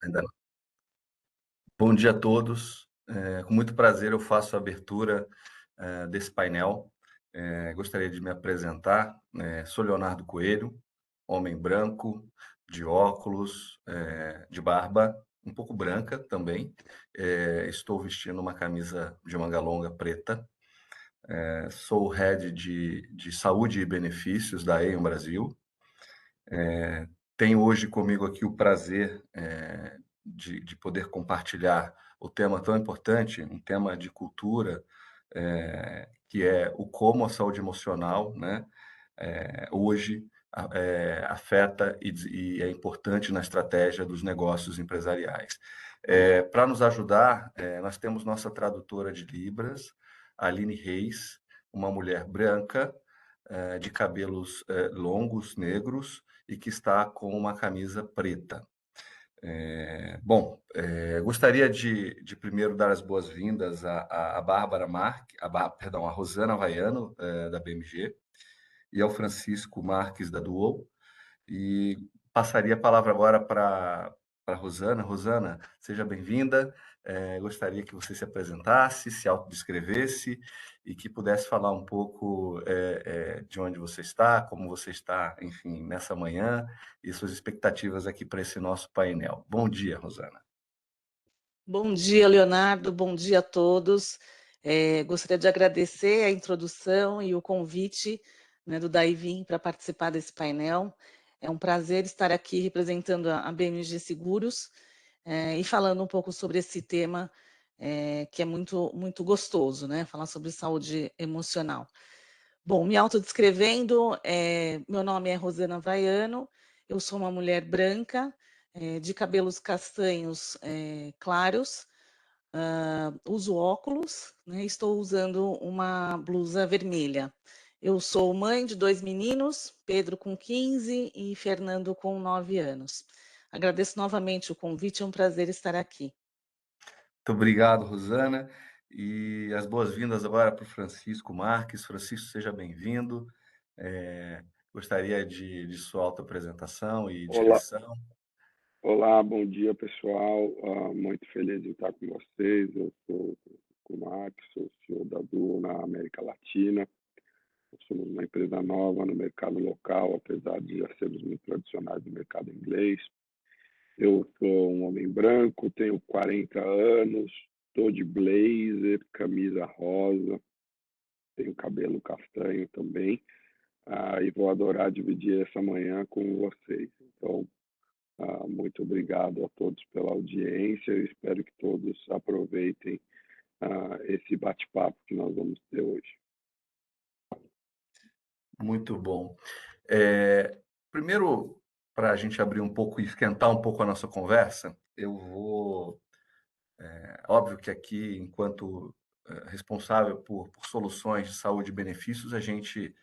Ainda não. Bom dia a todos. Com muito prazer eu faço a abertura desse painel. Gostaria de me apresentar. Sou Leonardo Coelho, homem branco, de óculos, de barba, um pouco branca também. Estou vestindo uma camisa de manga longa preta. Sou o head de saúde e benefícios da Aon Brasil. Tenho hoje comigo aqui o prazer de poder compartilhar o tema tão importante, um tema de cultura, que é o como a saúde emocional, né, hoje afeta e é importante na estratégia dos negócios empresariais. Para nos ajudar, nós temos nossa tradutora de Libras, Aline Reis, uma mulher branca, de cabelos longos, negros, e que está com uma camisa preta. Gostaria de primeiro dar as boas-vindas à Bárbara Marques, perdão, a Rosana Vaiano, da BMG, e ao Francisco Marques, da Duol, e passaria a palavra agora para a Rosana. Rosana, seja bem-vinda. Gostaria que você se apresentasse, se autodescrevesse e que pudesse falar um pouco de onde você está, como você está, enfim, nessa manhã e suas expectativas aqui para esse nosso painel. Bom dia, Rosana. Bom dia, Leonardo. Bom dia a todos. Gostaria de agradecer a introdução e o convite, né, do Daivin para participar desse painel. É um prazer estar aqui representando a BMG Seguros e falando um pouco sobre esse tema que é muito gostoso, né? Falar sobre saúde emocional. Bom, me autodescrevendo, meu nome é Rosana Vaiano, eu sou uma mulher branca, de cabelos castanhos claros, uso óculos, né, estou usando uma blusa vermelha. Eu sou mãe de 2 meninos, Pedro com 15 e Fernando com 9 anos. Agradeço novamente o convite, é um prazer estar aqui. Muito obrigado, Rosana. E as boas-vindas agora para o Francisco Marques. Francisco, seja bem-vindo. Gostaria de sua autoapresentação e Olá, descrição. olá, bom dia pessoal. Muito feliz em estar com vocês. Eu sou o Max, sou CEO da Duo na América Latina. Nós somos uma empresa nova no mercado local, apesar de já sermos muito tradicionais no mercado inglês. Eu sou um homem branco, tenho 40 anos, estou de blazer, camisa rosa, tenho cabelo castanho também, e vou adorar dividir essa manhã com vocês. Então, muito obrigado a todos pela audiência. Eu espero que todos aproveitem esse bate-papo que nós vamos ter hoje. Muito bom. Primeiro, para a gente abrir um pouco e esquentar um pouco a nossa conversa, eu vou. Óbvio que aqui, enquanto responsável por soluções de saúde e benefícios, a gente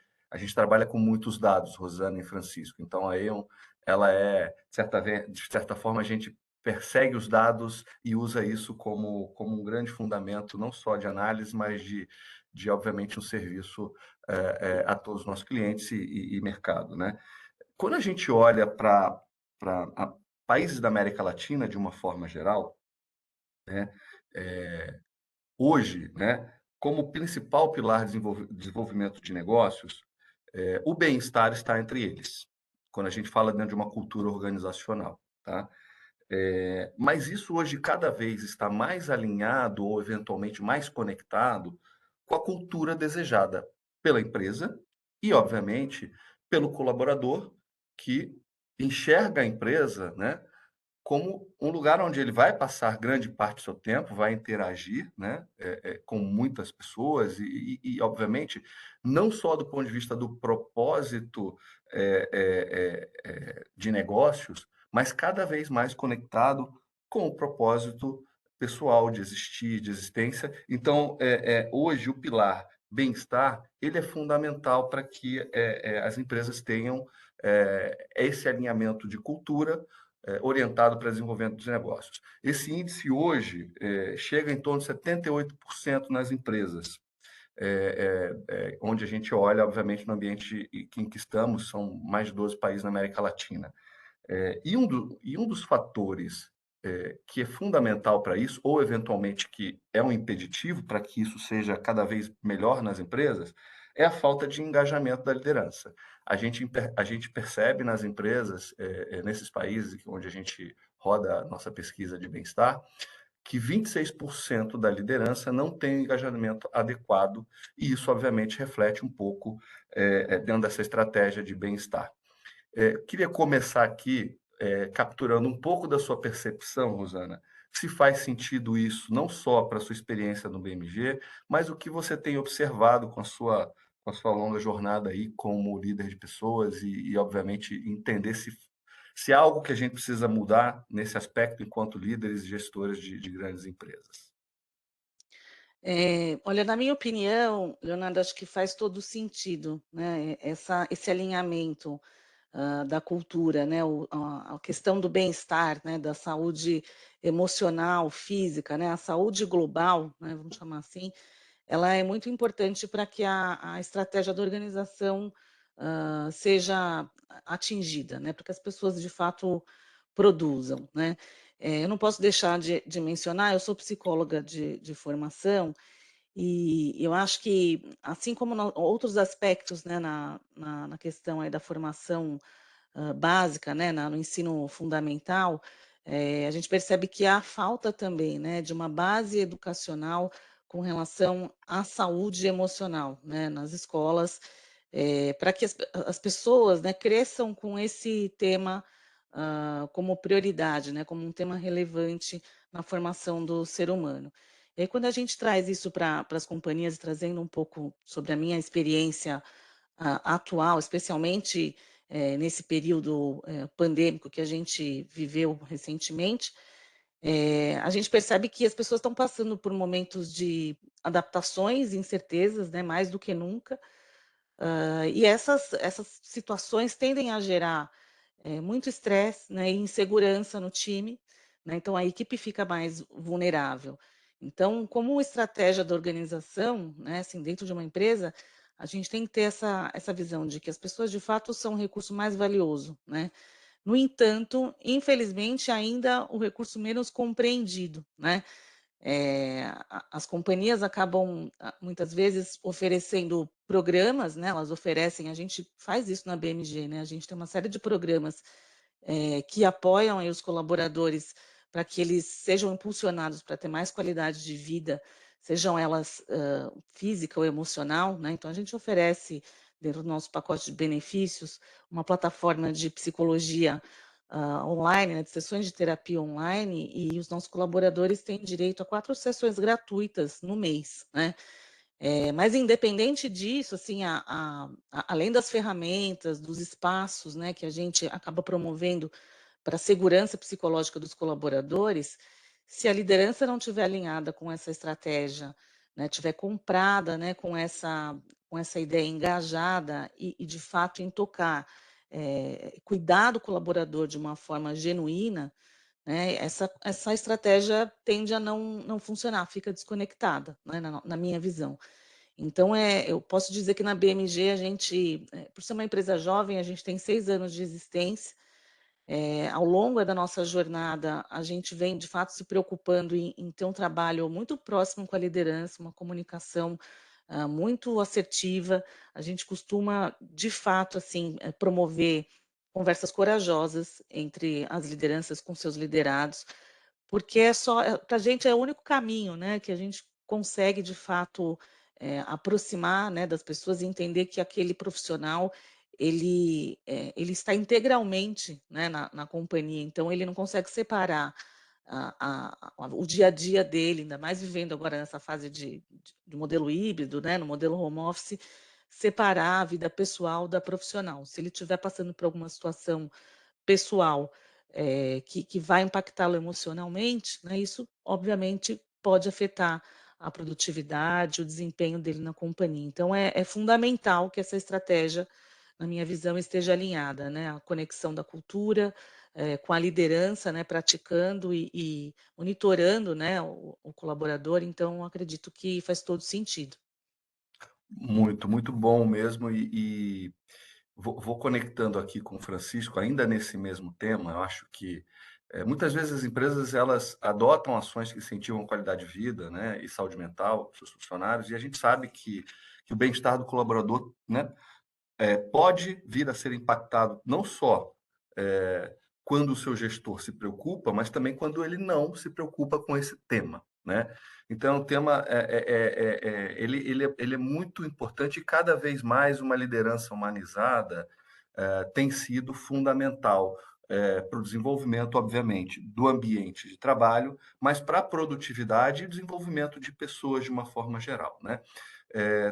trabalha com muitos dados, Rosana e Francisco. Então, a Aon, ela de certa forma, a gente persegue os dados e usa isso como um grande fundamento, não só de análise, mas obviamente, um serviço a todos os nossos clientes e mercado, né? Quando a gente olha para países da América Latina, de uma forma geral, né, hoje, né, como principal pilar de desenvolvimento de negócios, o bem-estar está entre eles, quando a gente fala dentro de uma cultura organizacional, tá? Mas isso hoje cada vez está mais alinhado ou eventualmente mais conectado com a cultura desejada pela empresa e, obviamente, pelo colaborador que enxerga a empresa, né, como um lugar onde ele vai passar grande parte do seu tempo, vai interagir, né, com muitas pessoas obviamente, não só do ponto de vista do propósito de negócios, mas cada vez mais conectado com o propósito pessoal de existir, de existência. Então, hoje, o pilar bem-estar, ele é fundamental para que as empresas tenham esse alinhamento de cultura, orientado para desenvolvimento dos negócios. Esse índice hoje chega em torno de 78% nas empresas, onde a gente olha, obviamente, no ambiente em que estamos, são mais de 12 países na América Latina. E um dos fatores que é fundamental para isso, ou eventualmente que é um impeditivo para que isso seja cada vez melhor nas empresas, é a falta de engajamento da liderança. A gente percebe nas empresas, nesses países onde a gente roda a nossa pesquisa de bem-estar, que 26% da liderança não tem engajamento adequado, e isso, obviamente, reflete um pouco dentro dessa estratégia de bem-estar. Queria começar aqui capturando um pouco da sua percepção, Rosana, se faz sentido isso não só para a sua experiência no BMG, mas o que você tem observado com a sua longa jornada aí como líder de pessoas obviamente, entender se há algo que a gente precisa mudar nesse aspecto enquanto líderes e gestores de grandes empresas. Olha, na minha opinião, Leonardo, acho que faz todo sentido, né, esse alinhamento, da cultura, né, a questão do bem-estar, né, da saúde emocional, física, né, a saúde global, né, vamos chamar assim, ela é muito importante para que a estratégia da organização, seja atingida, né, para que as pessoas de fato produzam, né. Eu não posso deixar de mencionar, eu sou psicóloga de formação, e eu acho que, assim como outros aspectos, né, na questão aí da formação básica, né, no ensino fundamental, a gente percebe que há falta também, né, de uma base educacional com relação à saúde emocional, né, nas escolas, para que as pessoas, né, cresçam com esse tema, como prioridade, né, como um tema relevante na formação do ser humano. E aí quando a gente traz isso para as companhias, trazendo um pouco sobre a minha experiência atual, especialmente, nesse período, pandêmico que a gente viveu recentemente, a gente percebe que as pessoas estão passando por momentos de adaptações e incertezas, né, mais do que nunca, e essas situações tendem a gerar muito estresse, né, e insegurança no time, né, então a equipe fica mais vulnerável. Então, como estratégia da organização, né, assim, dentro de uma empresa, a gente tem que ter essa visão de que as pessoas de fato são o recurso mais valioso, né. No entanto, infelizmente, ainda o recurso menos compreendido, né. As companhias acabam, muitas vezes oferecendo programas, né, elas oferecem, a gente faz isso na BMG, né, a gente tem uma série de programas que apoiam aí os colaboradores para que eles sejam impulsionados para ter mais qualidade de vida, sejam elas, física ou emocional, né. Então a gente oferece, dentro do nosso pacote de benefícios, uma plataforma de psicologia, online, né, de sessões de terapia online, e os nossos colaboradores têm direito a 4 sessões gratuitas no mês, né. Mas independente disso, assim, além das ferramentas, dos espaços, né, que a gente acaba promovendo para a segurança psicológica dos colaboradores, se a liderança não estiver alinhada com essa estratégia, né, tiver comprada, né, com essa ideia, engajada e de fato em tocar, cuidar do colaborador de uma forma genuína, né, essa estratégia tende a não funcionar, fica desconectada, né, na minha visão. Então, eu posso dizer que na BMG a gente, por ser uma empresa jovem, a gente tem 6 anos de existência. Ao longo da nossa jornada, a gente vem de fato se preocupando em ter um trabalho muito próximo com a liderança, uma comunicação, muito assertiva. A gente costuma, de fato, assim, promover conversas corajosas entre as lideranças com seus liderados, porque para a gente é o único caminho, né, que a gente consegue de fato, aproximar, né, das pessoas e entender que aquele profissional ele está integralmente, né, na companhia, então ele não consegue separar o dia a dia dele, ainda mais vivendo agora nessa fase de modelo híbrido, né, no modelo home office, separar a vida pessoal da profissional. Se ele estiver passando por alguma situação pessoal, que vai impactá-lo emocionalmente, né, isso obviamente pode afetar a produtividade, o desempenho dele na companhia. Então é fundamental que essa estratégia, na minha visão, esteja alinhada, né, a conexão da cultura, com a liderança, né, praticando e monitorando, né, o colaborador, então acredito que faz todo sentido. Muito, muito bom mesmo. Vou conectando aqui com o Francisco, ainda nesse mesmo tema. Eu acho que Muitas vezes as empresas elas adotam ações que incentivam a qualidade de vida, né, e saúde mental dos seus funcionários, e a gente sabe que o bem-estar do colaborador, né, pode vir a ser impactado não só quando o seu gestor se preocupa, mas também quando ele não se preocupa com esse tema, né? Então, o tema ele é muito importante e cada vez mais uma liderança humanizada tem sido fundamental para o desenvolvimento, obviamente, do ambiente de trabalho, mas para a produtividade e desenvolvimento de pessoas de uma forma geral, né?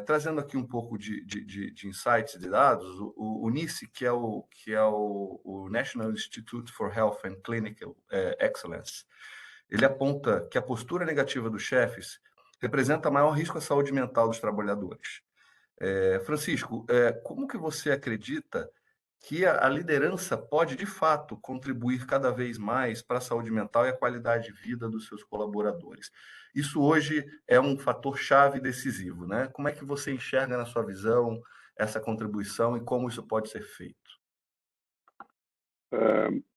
Trazendo aqui um pouco de insights de dados, o NICE, que é o National Institute for Health and Clinical Excellence, ele aponta que a postura negativa dos chefes representa maior risco à saúde mental dos trabalhadores. Francisco, como que você acredita que a liderança pode, de fato, contribuir cada vez mais para a saúde mental e a qualidade de vida dos seus colaboradores? Isso hoje é um fator chave decisivo, né? Como é que você enxerga na sua visão essa contribuição e como isso pode ser feito?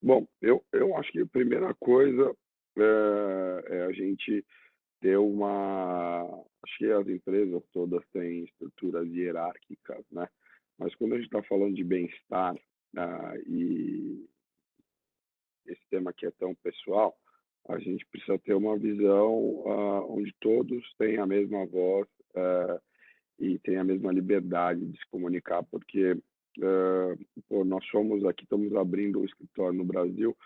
Bom, eu acho que a primeira coisa é a gente ter uma. Acho que as empresas todas têm estruturas hierárquicas, né? Mas quando a gente está falando de bem-estar, e esse tema que é tão pessoal, a gente precisa ter uma visão onde todos têm a mesma voz e têm a mesma liberdade de se comunicar, porque nós somos aqui, estamos abrindo um escritório no Brasil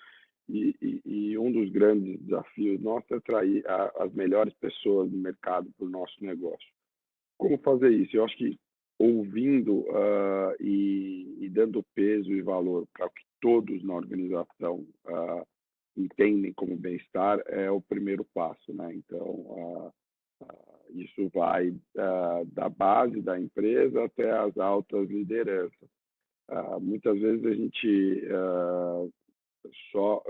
e um dos grandes desafios nossos é atrair as melhores pessoas do mercado para o nosso negócio. Como fazer isso? Eu acho que ouvindo e dando peso e valor para o que todos na organização entendem como bem-estar é o primeiro passo, né? Então, isso vai da base da empresa até as altas lideranças. Muitas vezes a gente só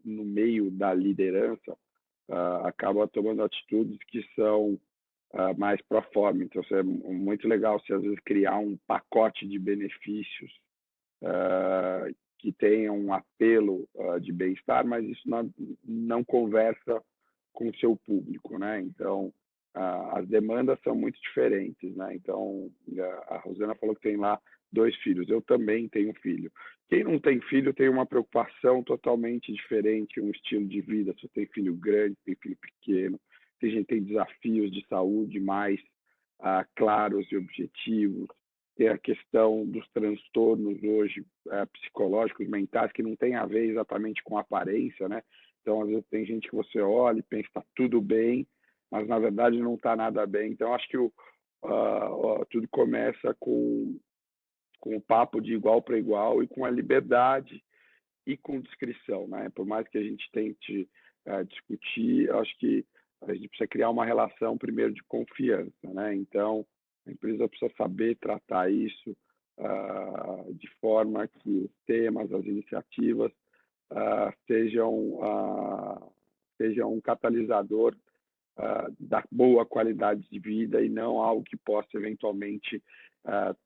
no meio da liderança acaba tomando atitudes que são mais pro forma. Então, é muito legal se às vezes criar um pacote de benefícios que tenham um apelo de bem-estar, mas isso não conversa com o seu público, né? Então, as demandas são muito diferentes, né? Então, a Rosana falou que tem lá 2 filhos. Eu também tenho filho. Quem não tem filho tem uma preocupação totalmente diferente, um estilo de vida. Se tem filho grande, tem filho pequeno, tem gente que tem desafios de saúde mais claros e objetivos. Tem a questão dos transtornos hoje psicológicos, mentais, que não tem a ver exatamente com a aparência, né? Então, às vezes, tem gente que você olha e pensa que está tudo bem, mas, na verdade, não está nada bem. Então, acho que tudo começa com o papo de igual para igual e com a liberdade e com discrição, né? Por mais que a gente tente discutir, acho que a gente precisa criar uma relação, primeiro, de confiança, né? Então, a empresa precisa saber tratar isso de forma que os temas, as iniciativas sejam um catalisador da boa qualidade de vida e não algo que possa eventualmente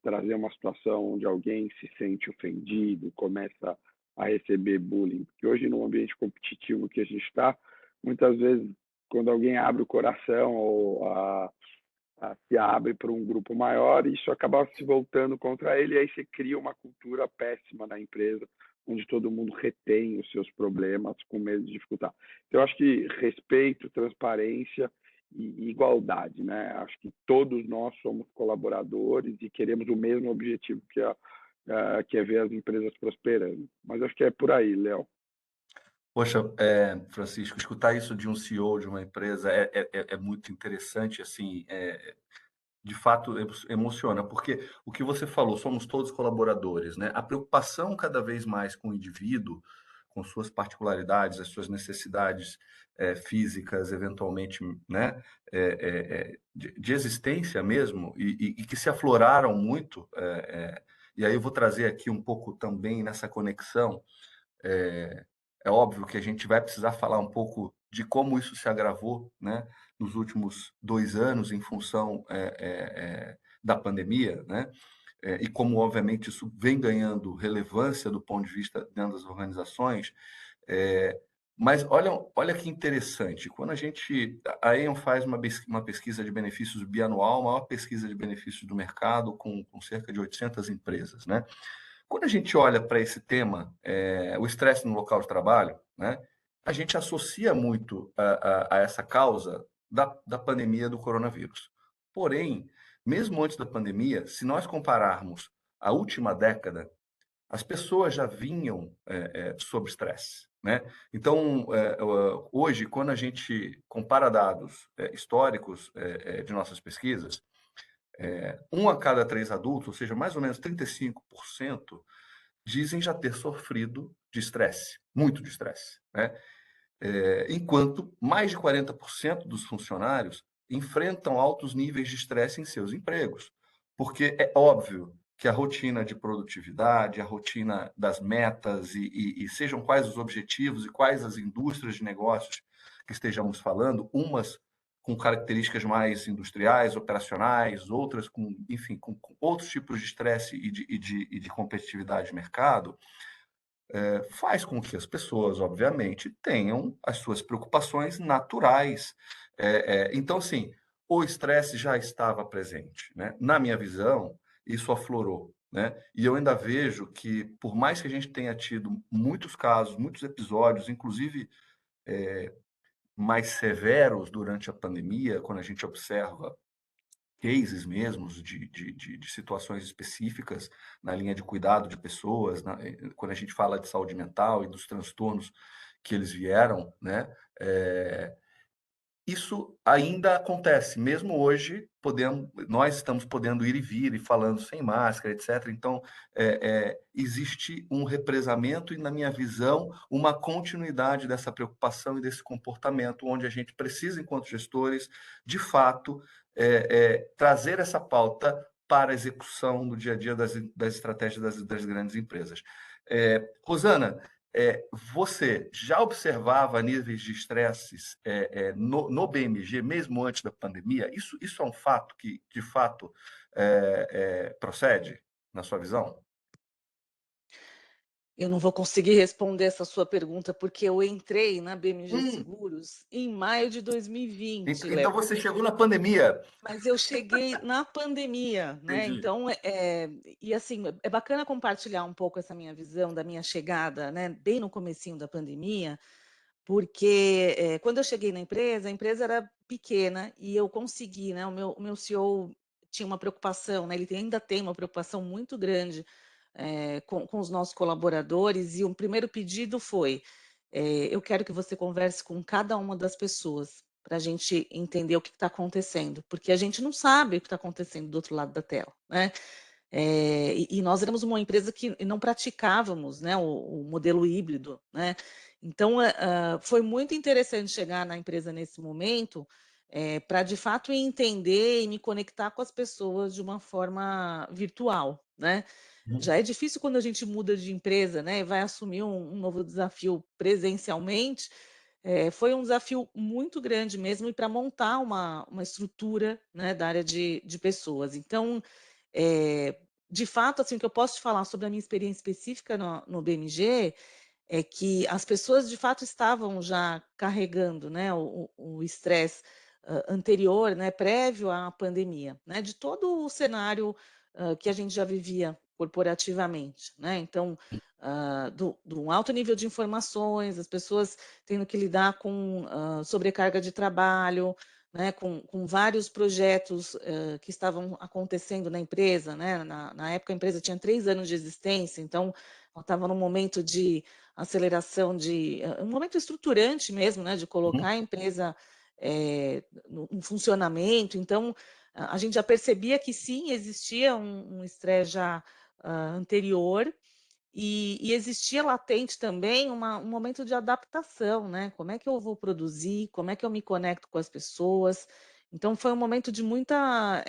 trazer uma situação onde alguém se sente ofendido, começa a receber bullying. Porque hoje, no ambiente competitivo que a gente está, muitas vezes, quando alguém abre o coração ou se abre para um grupo maior, isso acaba se voltando contra ele, e aí você cria uma cultura péssima na empresa, onde todo mundo retém os seus problemas com medo de dificultar. Então, eu acho que respeito, transparência e igualdade, né? Acho que todos nós somos colaboradores e queremos o mesmo objetivo, que é ver as empresas prosperando. Mas acho que é por aí, Léo. Poxa, Francisco, escutar isso de um CEO de uma empresa é muito interessante, assim, de fato emociona, porque o que você falou, somos todos colaboradores, né? A preocupação cada vez mais com o indivíduo, com suas particularidades, as suas necessidades físicas, eventualmente, né? De existência mesmo, e que se afloraram muito, e aí eu vou trazer aqui um pouco também nessa conexão. É óbvio que a gente vai precisar falar um pouco de como isso se agravou, né, nos últimos 2 anos em função da pandemia, né, e como, obviamente, isso vem ganhando relevância do ponto de vista dentro das organizações. Mas olha que interessante, quando a Aon faz uma pesquisa de benefícios bianual, a maior pesquisa de benefícios do mercado, com cerca de 800 empresas, né? Quando a gente olha para esse tema, o estresse no local de trabalho, né, a gente associa muito a essa causa da pandemia do coronavírus. Porém, mesmo antes da pandemia, se nós compararmos a última década, as pessoas já vinham sob estresse, né? Então, hoje, quando a gente compara dados históricos de nossas pesquisas, 1 a cada 3 adultos, ou seja, mais ou menos 35%, dizem já ter sofrido de estresse, muito de estresse, né? Enquanto mais de 40% dos funcionários enfrentam altos níveis de estresse em seus empregos. Porque é óbvio que a rotina de produtividade, a rotina das metas e sejam quais os objetivos e quais as indústrias de negócios que estejamos falando, umas com características mais industriais, operacionais, outras com, enfim, com outros tipos de estresse e de competitividade de mercado, faz com que as pessoas, obviamente, tenham as suas preocupações naturais. Então, assim, o estresse já estava presente, né? Na minha visão, isso aflorou, né? E eu ainda vejo que, por mais que a gente tenha tido muitos casos, muitos episódios, inclusive mais severos durante a pandemia, quando a gente observa cases mesmos de situações específicas na linha de cuidado de pessoas, quando a gente fala de saúde mental e dos transtornos que eles vieram, né? Isso ainda acontece, mesmo hoje, nós estamos podendo ir e vir e falando sem máscara, etc. Então, existe um represamento e, na minha visão, uma continuidade dessa preocupação e desse comportamento, onde a gente precisa, enquanto gestores, de fato, trazer essa pauta para a execução no dia a dia das estratégias das grandes empresas. Rosana, você já observava níveis de estresses no BMG, mesmo antes da pandemia? Isso é um fato que, de fato, procede, na sua visão? Eu não vou conseguir responder essa sua pergunta, porque eu entrei na BMG Hum, Seguros em maio de 2020, então Léo. você chegou na pandemia. Mas eu cheguei na pandemia, né? Entendi. Então, e assim, é bacana compartilhar um pouco essa minha visão da minha chegada, né? Bem no comecinho da pandemia, porque quando eu cheguei na empresa, a empresa era pequena e eu consegui, né? O meu CEO tinha uma preocupação, né? Ele ainda tem uma preocupação muito grande com os nossos colaboradores, e o primeiro pedido foi: eu quero que você converse com cada uma das pessoas para a gente entender o que está acontecendo, porque a gente não sabe o que está acontecendo do outro lado da tela, né? E nós éramos uma empresa que não praticávamos, né, o modelo híbrido, né? Então, foi muito interessante chegar na empresa nesse momento, para de fato entender e me conectar com as pessoas de uma forma virtual, né? Uhum. Já é difícil quando a gente muda de empresa, né, e vai assumir um novo desafio presencialmente. Foi um desafio muito grande mesmo, e para montar uma estrutura, né, da área de pessoas. Então, de fato, assim, o que eu posso te falar sobre a minha experiência específica no BMG é que as pessoas de fato estavam já carregando, né, o estresse anterior, né, prévio à pandemia, né, de todo o cenário que a gente já vivia corporativamente, né? Então, do um alto nível de informações, as pessoas tendo que lidar com sobrecarga de trabalho, né, com vários projetos que estavam acontecendo na empresa, né? Na época a empresa tinha 3 anos de existência, então ela estava num momento de aceleração, um momento estruturante mesmo, né, de colocar Uhum. a empresa no funcionamento. Então a gente já percebia que sim, existia um estresse já anterior, e existia latente também um momento de adaptação, né? Como é que eu vou produzir? Como é que eu me conecto com as pessoas? Então, foi um momento de muita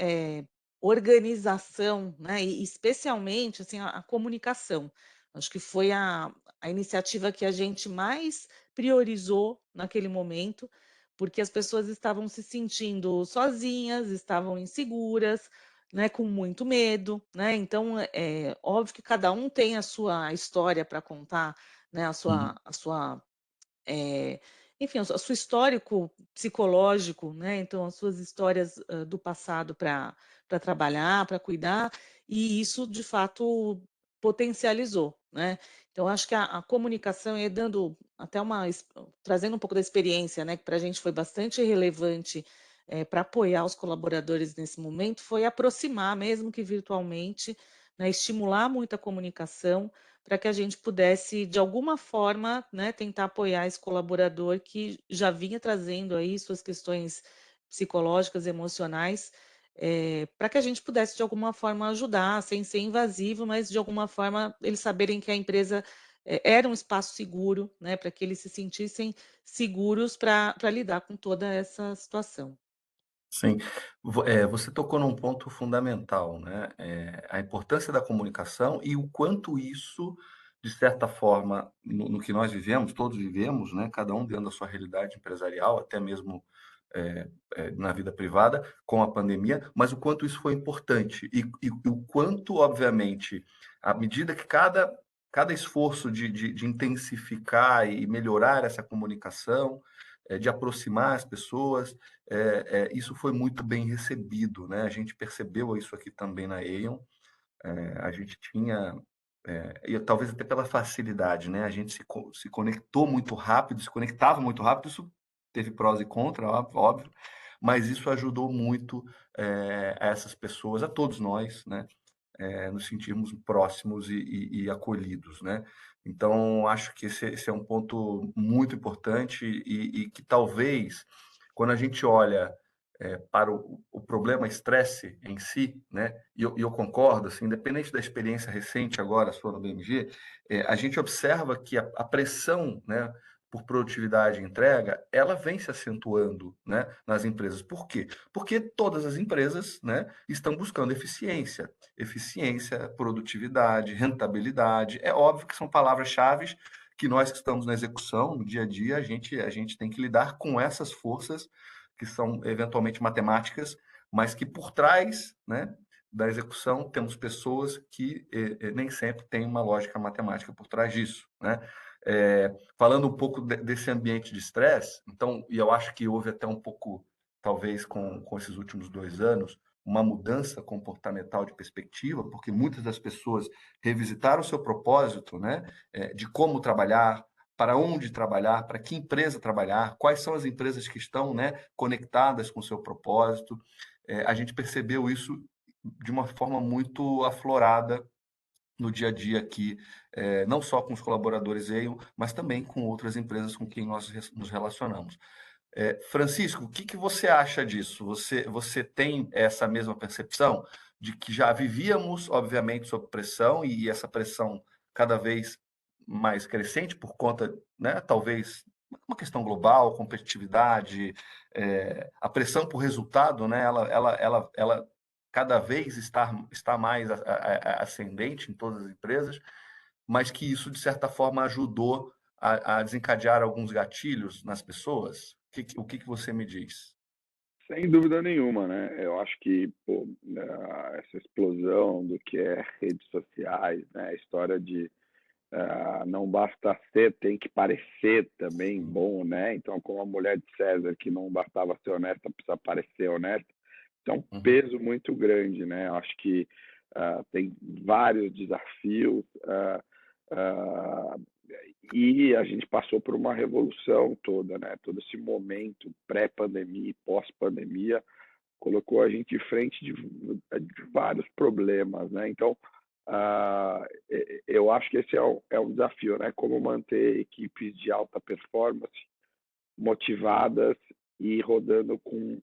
organização, né? E especialmente assim, a comunicação. Acho que foi a iniciativa que a gente mais priorizou naquele momento, porque as pessoas estavam se sentindo sozinhas, estavam inseguras, né, com muito medo, né? Então, óbvio que cada um tem a sua história para contar, né, a Uhum. sua enfim, o seu histórico psicológico, né, então as suas histórias, do passado para trabalhar, para cuidar, e isso de fato potencializou, né. Então acho que a comunicação e dando até trazendo um pouco da experiência, né, que para a gente foi bastante relevante, para apoiar os colaboradores nesse momento, foi aproximar, mesmo que virtualmente, né, estimular muito a comunicação, para que a gente pudesse, de alguma forma, né, tentar apoiar esse colaborador que já vinha trazendo aí suas questões psicológicas, emocionais, para que a gente pudesse, de alguma forma, ajudar, sem ser invasivo, mas de alguma forma eles saberem que a empresa era um espaço seguro, né, para que eles se sentissem seguros para lidar com toda essa situação. Sim, você tocou num ponto fundamental, né, a importância da comunicação e o quanto isso, de certa forma, no que nós vivemos, todos vivemos, né, cada um dentro da sua realidade empresarial, até mesmo, na vida privada, com a pandemia, mas o quanto isso foi importante e o quanto, obviamente, à medida que cada esforço de intensificar e melhorar essa comunicação, de aproximar as pessoas, isso foi muito bem recebido, né? A gente percebeu isso aqui também na Aon. A gente tinha, e talvez até pela facilidade, né? A gente se conectou muito rápido, se conectava muito rápido. Isso teve prós e contras, óbvio, mas isso ajudou muito a essas pessoas, a todos nós, né? Nos sentirmos próximos e acolhidos, né? Então, acho que esse é um ponto muito importante e que talvez, quando a gente olha para o problema estresse em si, né? E eu concordo, assim, independente da experiência recente agora, sua no BMG, a gente observa que a pressão, né, por produtividade e entrega, ela vem se acentuando, né, nas empresas. Por quê? Porque todas as empresas, né, estão buscando eficiência, produtividade, rentabilidade. É óbvio que são palavras-chave que nós que estamos na execução, no dia a dia, a gente tem que lidar com essas forças que são eventualmente matemáticas, mas que por trás, né, da execução temos pessoas que nem sempre têm uma lógica matemática por trás disso, né? Falando um pouco desse ambiente de estresse, então, e eu acho que houve até um pouco, talvez com esses últimos 2 anos, uma mudança comportamental de perspectiva, porque muitas das pessoas revisitaram o seu propósito, né, de como trabalhar, para onde trabalhar, para que empresa trabalhar, quais são as empresas que estão, né, conectadas com o seu propósito. A gente percebeu isso de uma forma muito aflorada no dia a dia aqui, não só com os colaboradores EIO, mas também com outras empresas com quem nós nos relacionamos. Francisco, o que você acha disso? Você tem essa mesma percepção de que já vivíamos, obviamente, sob pressão e essa pressão cada vez mais crescente por conta, né, talvez uma questão global, competitividade, a pressão por resultado, né, ela cada vez está mais ascendente em todas as empresas, mas que isso, de certa forma, ajudou a desencadear alguns gatilhos nas pessoas? O que você me diz? Sem dúvida nenhuma, né? Eu acho que pô, essa explosão do que é redes sociais, né? A história de não basta ser, tem que parecer também Sim. bom, né? Então, como a mulher de César, que não bastava ser honesta, precisa parecer honesta, isso é um Uhum. peso muito grande, né? Eu acho que tem vários desafios e a gente passou por uma revolução toda, né? Todo esse momento pré-pandemia e pós-pandemia colocou a gente em frente de vários problemas, né? Então, eu acho que esse é um desafio, né? Como manter equipes de alta performance motivadas e rodando com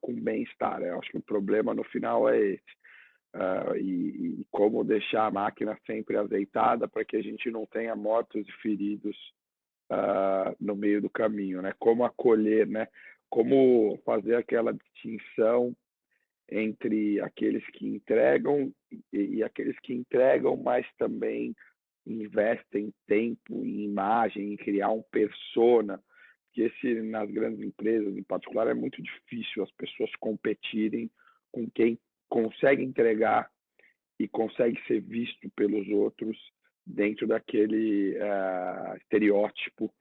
bem-estar. Eu acho que o problema no final é esse. E como deixar a máquina sempre azeitada para que a gente não tenha mortos e feridos no meio do caminho, né? Como acolher, né? Como fazer aquela distinção entre aqueles que entregam e aqueles que entregam, mas também investem tempo em imagem, em criar um persona, que esse nas grandes empresas em particular é muito difícil as pessoas competirem com quem consegue entregar e consegue ser visto pelos outros dentro daquele estereótipo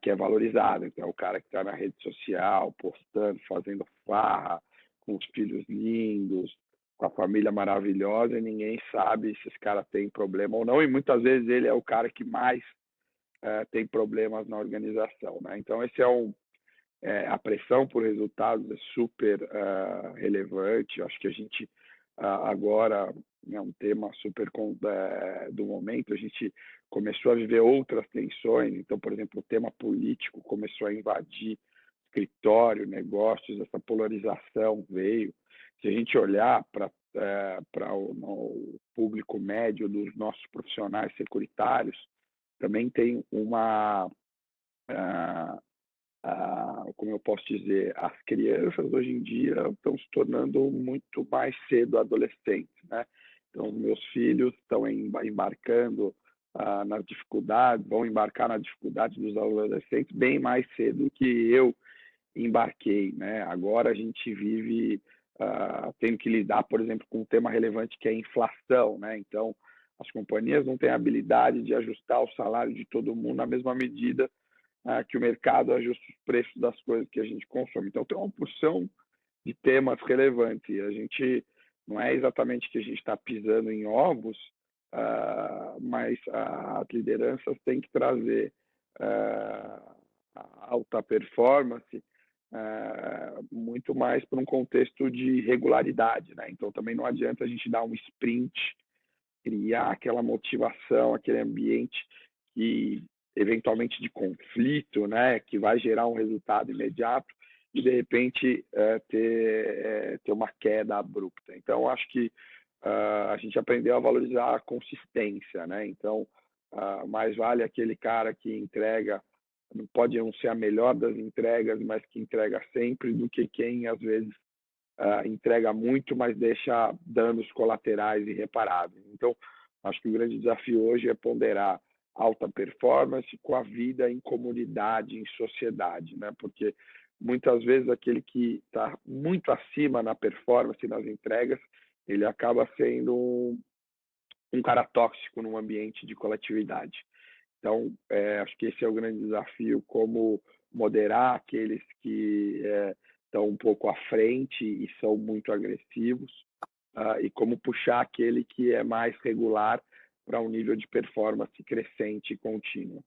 que é valorizado. Então, o cara que está na rede social, postando, fazendo farra, com os filhos lindos, com a família maravilhosa, e ninguém sabe se esse cara tem problema ou não, e muitas vezes ele é o cara que mais tem problemas na organização, né? Então, esse a pressão por resultados é super relevante. Eu acho que a gente agora é um tema super do momento. A gente começou a viver outras tensões. Então, por exemplo, o tema político começou a invadir escritório, negócios. Essa polarização veio. Se a gente olhar para o público médio dos nossos profissionais securitários, também tem uma como eu posso dizer, as crianças hoje em dia estão se tornando muito mais cedo adolescentes, né? Então, meus filhos estão embarcando nas dificuldades, vão embarcar na dificuldade dos adolescentes bem mais cedo que eu embarquei, né? Agora a gente vive tendo que lidar, por exemplo, com um tema relevante que é a inflação, né? Então, as companhias não têm a habilidade de ajustar o salário de todo mundo na mesma medida que o mercado ajusta os preços das coisas que a gente consome. Então, tem uma porção de temas relevantes. E a gente não é exatamente que a gente está pisando em ovos, mas as lideranças têm que trazer a alta performance muito mais para um contexto de regularidade, né? Então, também não adianta a gente dar um sprint, criar aquela motivação, aquele ambiente que eventualmente de conflito, né, que vai gerar um resultado imediato e de repente ter uma queda abrupta. Então, acho que a gente aprendeu a valorizar a consistência, né? Então, mais vale aquele cara que entrega, não pode não ser a melhor das entregas, mas que entrega sempre, do que quem às vezes entrega muito, mas deixa danos colaterais irreparáveis. Então, acho que o grande desafio hoje é ponderar alta performance com a vida em comunidade, em sociedade, né? Porque muitas vezes aquele que está muito acima na performance e nas entregas, ele acaba sendo um cara tóxico num ambiente de coletividade. Então, acho que esse é o grande desafio, como moderar aqueles que estão um pouco à frente e são muito agressivos, e como puxar aquele que é mais regular para um nível de performance crescente e contínua.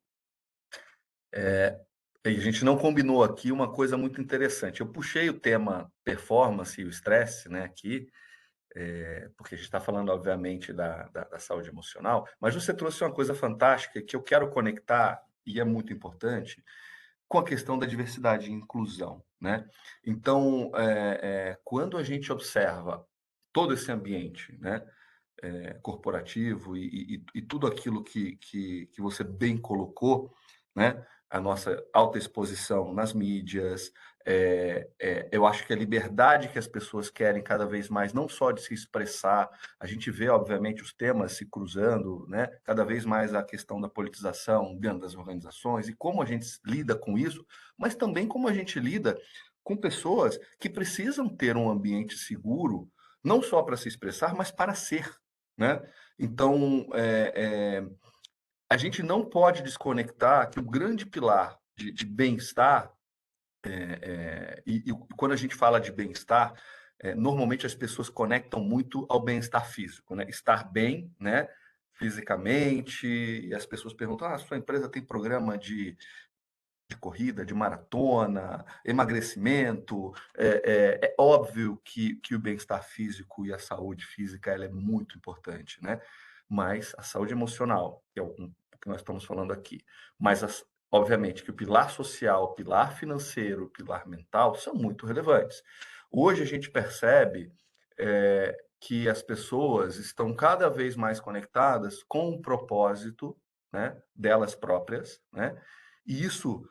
A gente não combinou aqui uma coisa muito interessante. Eu puxei o tema performance e o estresse, né, aqui, porque a gente está falando, obviamente, da saúde emocional, mas você trouxe uma coisa fantástica que eu quero conectar, e é muito importante, com a questão da diversidade e inclusão, né? Então, quando a gente observa todo esse ambiente, né, corporativo e tudo aquilo que você bem colocou, né, a nossa alta exposição nas mídias, eu acho que a liberdade que as pessoas querem cada vez mais, não só de se expressar, a gente vê, obviamente, os temas se cruzando, né, cada vez mais a questão da politização dentro das organizações e como a gente lida com isso, mas também como a gente lida com pessoas que precisam ter um ambiente seguro, não só para se expressar, mas para ser, né? Então, a gente não pode desconectar que o grande pilar de bem-estar, e quando a gente fala de bem-estar, normalmente as pessoas conectam muito ao bem-estar físico, né? Estar bem, né? Fisicamente, e as pessoas perguntam: sua empresa tem programa de corrida, de maratona, emagrecimento. É óbvio que o bem-estar físico e a saúde física ela é muito importante, né? Mas a saúde emocional, que é o que nós estamos falando aqui, mas obviamente que o pilar social, o pilar financeiro, o pilar mental são muito relevantes. Hoje a gente percebe que as pessoas estão cada vez mais conectadas com o propósito, né, delas próprias, né? E isso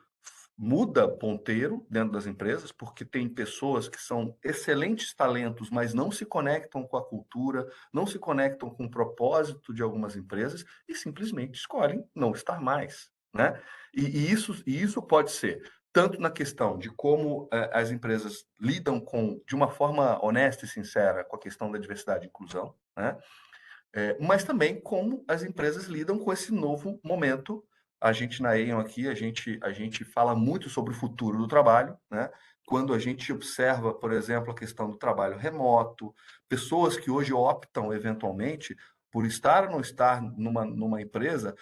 muda ponteiro dentro das empresas, porque tem pessoas que são excelentes talentos, mas não se conectam com a cultura, não se conectam com o propósito de algumas empresas e simplesmente escolhem não estar mais, né? E isso pode ser tanto na questão de como as empresas lidam de uma forma honesta e sincera com a questão da diversidade e inclusão, né? Mas também como as empresas lidam com esse novo momento a gente na Aon aqui, a gente fala muito sobre o futuro do trabalho, né? Quando a gente observa, por exemplo, a questão do trabalho remoto, pessoas que hoje optam, eventualmente, por estar ou não estar numa empresa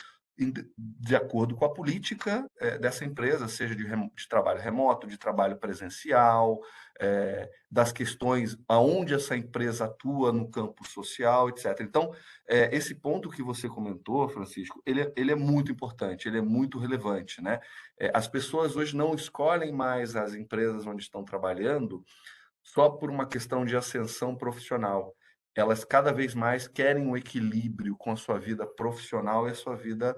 de acordo com a política dessa empresa, seja de trabalho remoto, de trabalho presencial, das questões aonde essa empresa atua no campo social, etc. Então, esse ponto que você comentou, Francisco, ele é muito importante, ele é muito relevante, né? As pessoas hoje não escolhem mais as empresas onde estão trabalhando só por uma questão de ascensão profissional. Elas cada vez mais querem um equilíbrio com a sua vida profissional e a sua vida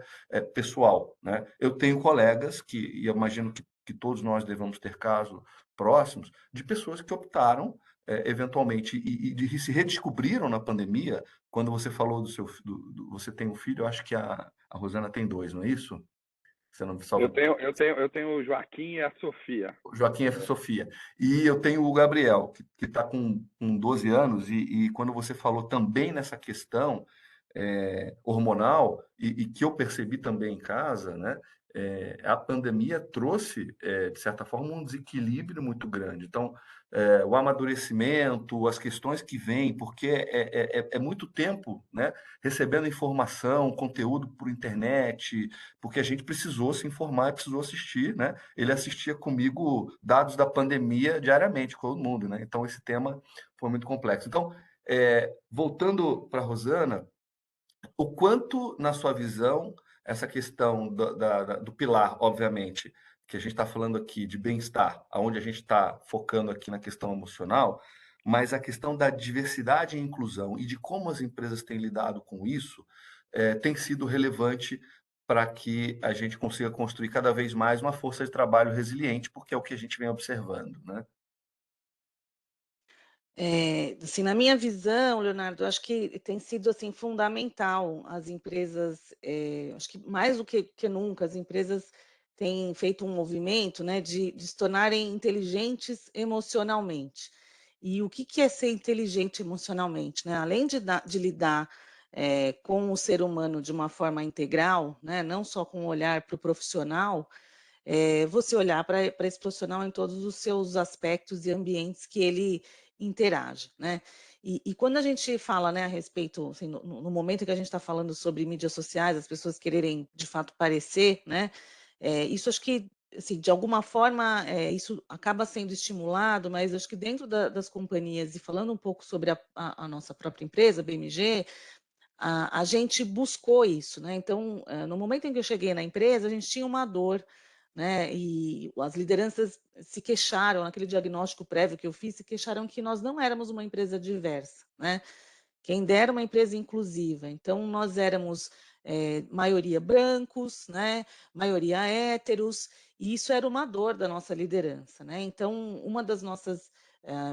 pessoal, né? Eu tenho colegas e eu imagino que todos nós devemos ter casos próximos de pessoas que optaram eventualmente e se redescobriram na pandemia. Quando você falou você tem um filho, eu acho que a Rosana tem 2, não é isso? Você não me salva. Eu tenho o Joaquim e a Sofia. Joaquim e a Sofia. E eu tenho o Gabriel, que está com 12 anos, e quando você falou também nessa questão hormonal, e que eu percebi também em casa, né? A pandemia trouxe, de certa forma, um desequilíbrio muito grande. Então, o amadurecimento, as questões que vêm, porque é muito tempo, né, recebendo informação, conteúdo por internet, porque a gente precisou se informar e precisou assistir, né? Ele assistia comigo dados da pandemia diariamente, com todo mundo, né? Então, esse tema foi muito complexo. Então, voltando para a Rosana, o quanto, na sua visão, essa questão do pilar, obviamente, que a gente está falando aqui de bem-estar, onde a gente está focando aqui na questão emocional, mas a questão da diversidade e inclusão e de como as empresas têm lidado com isso, tem sido relevante para que a gente consiga construir cada vez mais uma força de trabalho resiliente, porque é o que a gente vem observando, né? Assim, na minha visão, Leonardo, acho que tem sido assim fundamental as empresas, acho que mais do que nunca, as empresas têm feito um movimento, né, de se tornarem inteligentes emocionalmente. E o que é ser inteligente emocionalmente, né? Além de lidar com o ser humano de uma forma integral, né, não só com um olhar para o profissional, você olhar para esse profissional em todos os seus aspectos e ambientes que ele interage, né? E quando a gente fala, né, a respeito, assim, no momento que a gente está falando sobre mídias sociais, as pessoas quererem de fato parecer, né? Isso acho que, assim, de alguma forma, isso acaba sendo estimulado, mas acho que dentro das companhias, e falando um pouco sobre a nossa própria empresa, BMG, a gente buscou isso, né? Então, no momento em que eu cheguei na empresa, a gente tinha uma dor, né? E as lideranças se queixaram, naquele diagnóstico prévio que eu fiz, se queixaram que nós não éramos uma empresa diversa, né? Quem dera uma empresa inclusiva. Então, nós éramos maioria brancos, né? Maioria héteros, e isso era uma dor da nossa liderança, né? Então, uma das nossas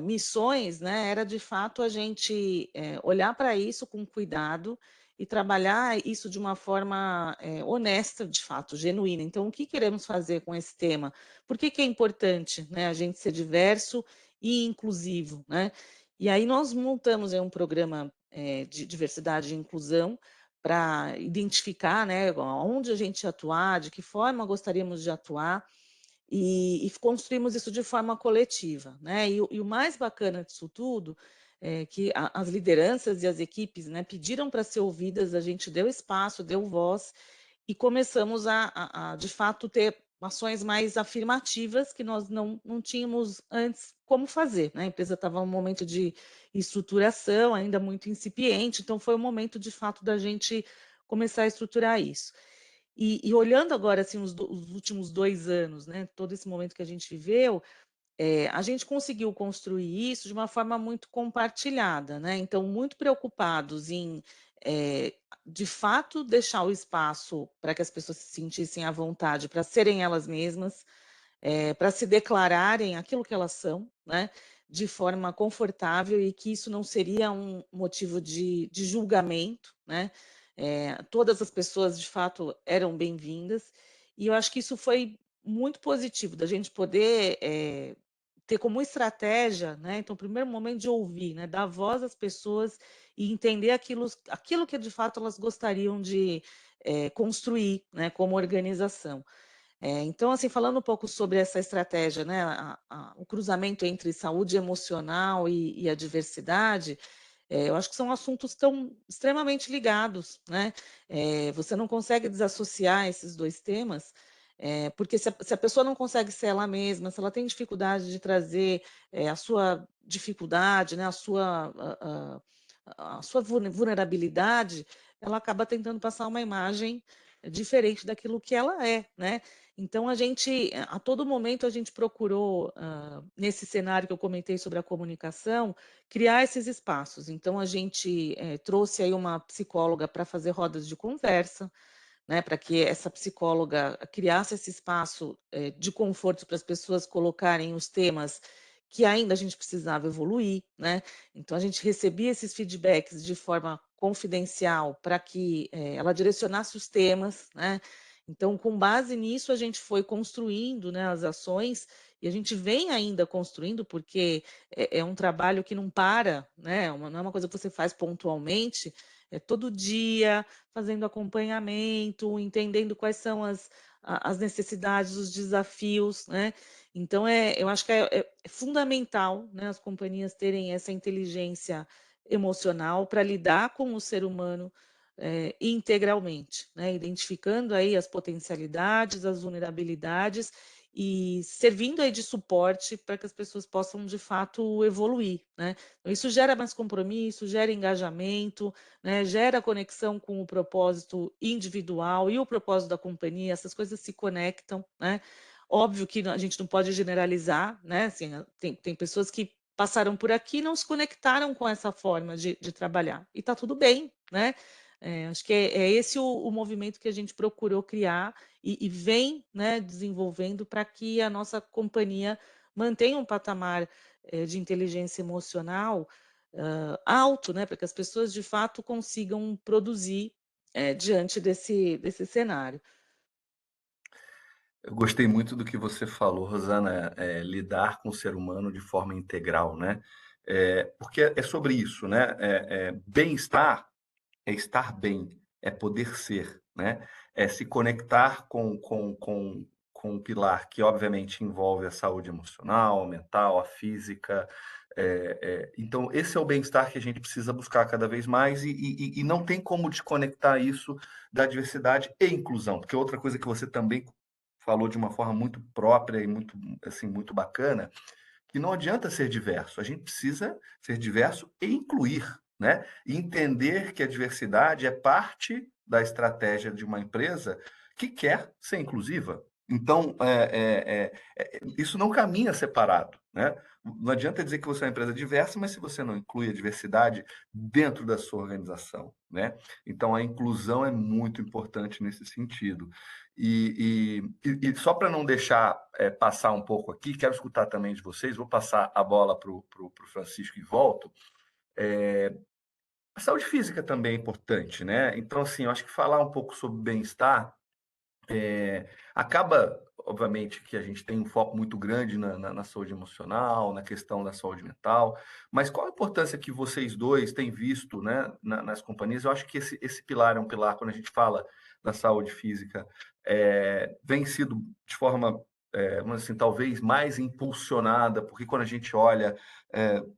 missões, né, era de fato a gente olhar para isso com cuidado e trabalhar isso de uma forma honesta, de fato, genuína. Então, o que queremos fazer com esse tema? Por que é importante, né, a gente ser diverso e inclusivo, né? E aí nós montamos um programa de diversidade e inclusão para identificar, né, onde a gente ia atuar, de que forma gostaríamos de atuar, e construímos isso de forma coletiva, né? E o mais bacana disso tudo é que as lideranças e as equipes, né, pediram para ser ouvidas, a gente deu espaço, deu voz e começamos de fato, ter ações mais afirmativas que nós não tínhamos antes como fazer, né? A empresa estava num momento de estruturação, ainda muito incipiente, então foi o momento, de fato, da gente começar a estruturar isso. E olhando agora, assim, os últimos 2 anos, né, todo esse momento que a gente viveu, a gente conseguiu construir isso de uma forma muito compartilhada, né? Então, muito preocupados em, de fato, deixar o espaço para que as pessoas se sentissem à vontade para serem elas mesmas, para se declararem aquilo que elas são, né? De forma confortável, e que isso não seria um motivo de julgamento, né? Todas as pessoas, de fato, eram bem-vindas, e eu acho que isso foi muito positivo, da gente poder ter como estratégia, né, então, o primeiro momento de ouvir, né, dar voz às pessoas e entender aquilo que de fato elas gostariam de construir, né, como organização. Então, assim, falando um pouco sobre essa estratégia, né, o cruzamento entre saúde emocional e a diversidade, eu acho que são assuntos que estão extremamente ligados, né? Você não consegue desassociar esses dois temas, porque se a pessoa não consegue ser ela mesma, se ela tem dificuldade de trazer a sua dificuldade, né, a sua vulnerabilidade, ela acaba tentando passar uma imagem diferente daquilo que ela é, né? Então a todo momento a gente procurou, nesse cenário que eu comentei sobre a comunicação, criar esses espaços. Então a gente trouxe aí uma psicóloga para fazer rodas de conversa, né, para que essa psicóloga criasse esse espaço de conforto para as pessoas colocarem os temas que ainda a gente precisava evoluir, né? Então a gente recebia esses feedbacks de forma confidencial para que ela direcionasse os temas, né? Então, com base nisso, a gente foi construindo, né, as ações e a gente vem ainda construindo, porque é um trabalho que não para, né? Não é uma coisa que você faz pontualmente, é todo dia fazendo acompanhamento, entendendo quais são as necessidades, os desafios, né? Então, eu acho que é fundamental, né, as companhias terem essa inteligência emocional para lidar com o ser humano integralmente, né? Identificando aí as potencialidades, as vulnerabilidades e servindo aí de suporte para que as pessoas possam de fato evoluir, né? Então, isso gera mais compromisso, gera engajamento, né? Gera conexão com o propósito individual e o propósito da companhia, essas coisas se conectam, né? Óbvio que a gente não pode generalizar, né? Assim, tem pessoas que passaram por aqui e não se conectaram com essa forma de trabalhar. E está tudo bem, né? Acho que é esse o movimento que a gente procurou criar e vem, né, desenvolvendo para que a nossa companhia mantenha um patamar de inteligência emocional alto, né, para que as pessoas de fato consigam produzir diante desse cenário. Eu gostei muito do que você falou, Rosana, lidar com o ser humano de forma integral, né? Porque é sobre isso, né? Bem-estar é estar bem, é poder ser, né? É se conectar com um pilar que, obviamente, envolve a saúde emocional, mental, a física. Então, esse é o bem-estar que a gente precisa buscar cada vez mais e não tem como desconectar isso da diversidade e inclusão, porque outra coisa que você também falou de uma forma muito própria e muito, assim, muito bacana, que não adianta ser diverso, a gente precisa ser diverso e incluir, né? E entender que a diversidade é parte da estratégia de uma empresa que quer ser inclusiva. Então, isso não caminha separado, né? Não adianta dizer que você é uma empresa diversa, mas se você não inclui a diversidade dentro da sua organização, né? Então, a inclusão é muito importante nesse sentido. E só para não deixar passar um pouco aqui, quero escutar também de vocês, vou passar a bola para o Francisco e volto. A saúde física também é importante, né? Então, assim, eu acho que falar um pouco sobre bem-estar acaba, obviamente, que a gente tem um foco muito grande na saúde emocional, na questão da saúde mental, mas qual a importância que vocês dois têm visto, né, nas companhias? Eu acho que esse pilar é um pilar, quando a gente fala da saúde física, vem sido de forma, vamos assim, talvez mais impulsionada, porque quando a gente olha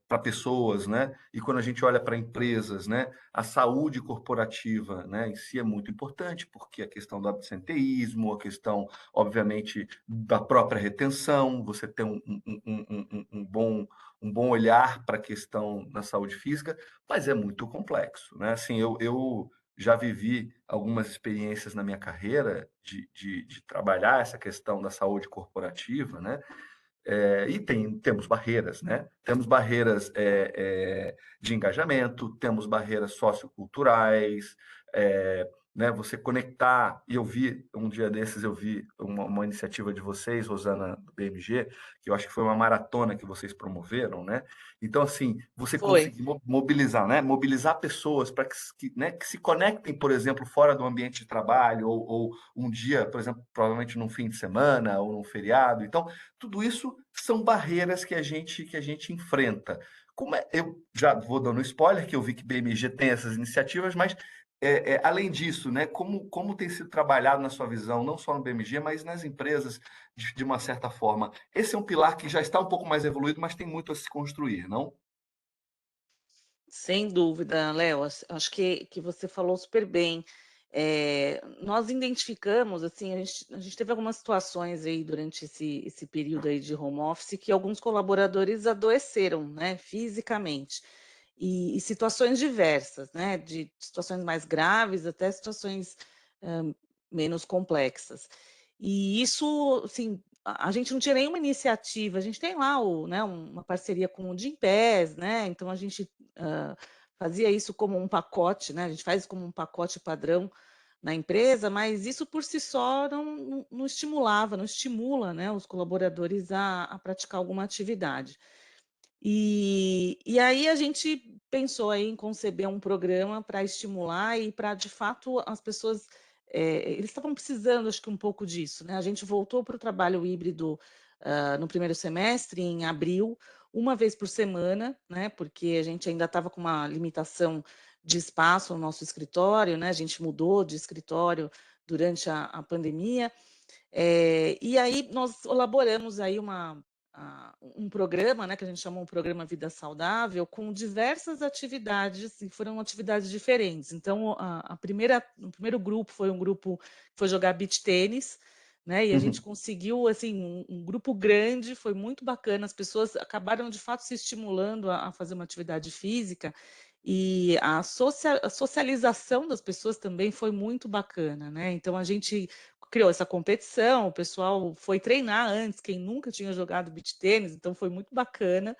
para pessoas, né, e quando a gente olha para empresas, né, a saúde corporativa, né, em si é muito importante, porque a questão do absenteísmo, a questão, obviamente, da própria retenção, você ter um bom olhar para a questão da saúde física, mas é muito complexo, né? Assim, eu já vivi algumas experiências na minha carreira de trabalhar essa questão da saúde corporativa, né? E temos barreiras, né? Temos barreiras de engajamento, temos barreiras socioculturais, né? Você conectar, e eu vi, um dia desses, eu vi uma iniciativa de vocês, Rosana, do BMG, que eu acho que foi uma maratona que vocês promoveram, né? Então, assim, você Foi. conseguir mobilizar, né? Mobilizar pessoas para né, que se conectem, por exemplo, fora do ambiente de trabalho, ou um dia, por exemplo, provavelmente num fim de semana, ou num feriado. Então, tudo isso são barreiras que a gente enfrenta. Eu já vou dando spoiler, que eu vi que BMG tem essas iniciativas, mas além disso, né, como tem sido trabalhado na sua visão, não só no BMG, mas nas empresas, de uma certa forma? Esse é um pilar que já está um pouco mais evoluído, mas tem muito a se construir, não? Sem dúvida, Léo, acho que você falou super bem. Nós identificamos, assim, a gente teve algumas situações aí durante esse período aí de home office que alguns colaboradores adoeceram, né, fisicamente, e situações diversas, né, de situações mais graves até situações menos complexas. E isso, assim, a gente não tinha nenhuma iniciativa, a gente tem lá né, uma parceria com o Gympass, né? Então a gente fazia isso como um pacote, né? A gente faz como um pacote padrão na empresa, mas isso por si só não estimulava, não estimula, né, os colaboradores a praticar alguma atividade. E aí a gente pensou aí em conceber um programa para estimular e para, de fato, as pessoas, eles estavam precisando, acho que um pouco disso, né? A gente voltou para o trabalho híbrido no primeiro semestre, em abril, uma vez por semana, né? Porque a gente ainda estava com uma limitação de espaço no nosso escritório, né? A gente mudou de escritório durante a pandemia, e aí nós elaboramos aí um programa, né, que a gente chamou um programa Vida Saudável, com diversas atividades, e foram atividades diferentes. Então, o primeiro grupo foi um grupo que foi jogar beach tênis, né, e a gente Uhum. conseguiu, assim, um grupo grande, foi muito bacana, as pessoas acabaram, de fato, se estimulando a fazer uma atividade física, e a socialização das pessoas também foi muito bacana, né? Então, a gente criou essa competição, o pessoal foi treinar antes, quem nunca tinha jogado beach tênis, então foi muito bacana.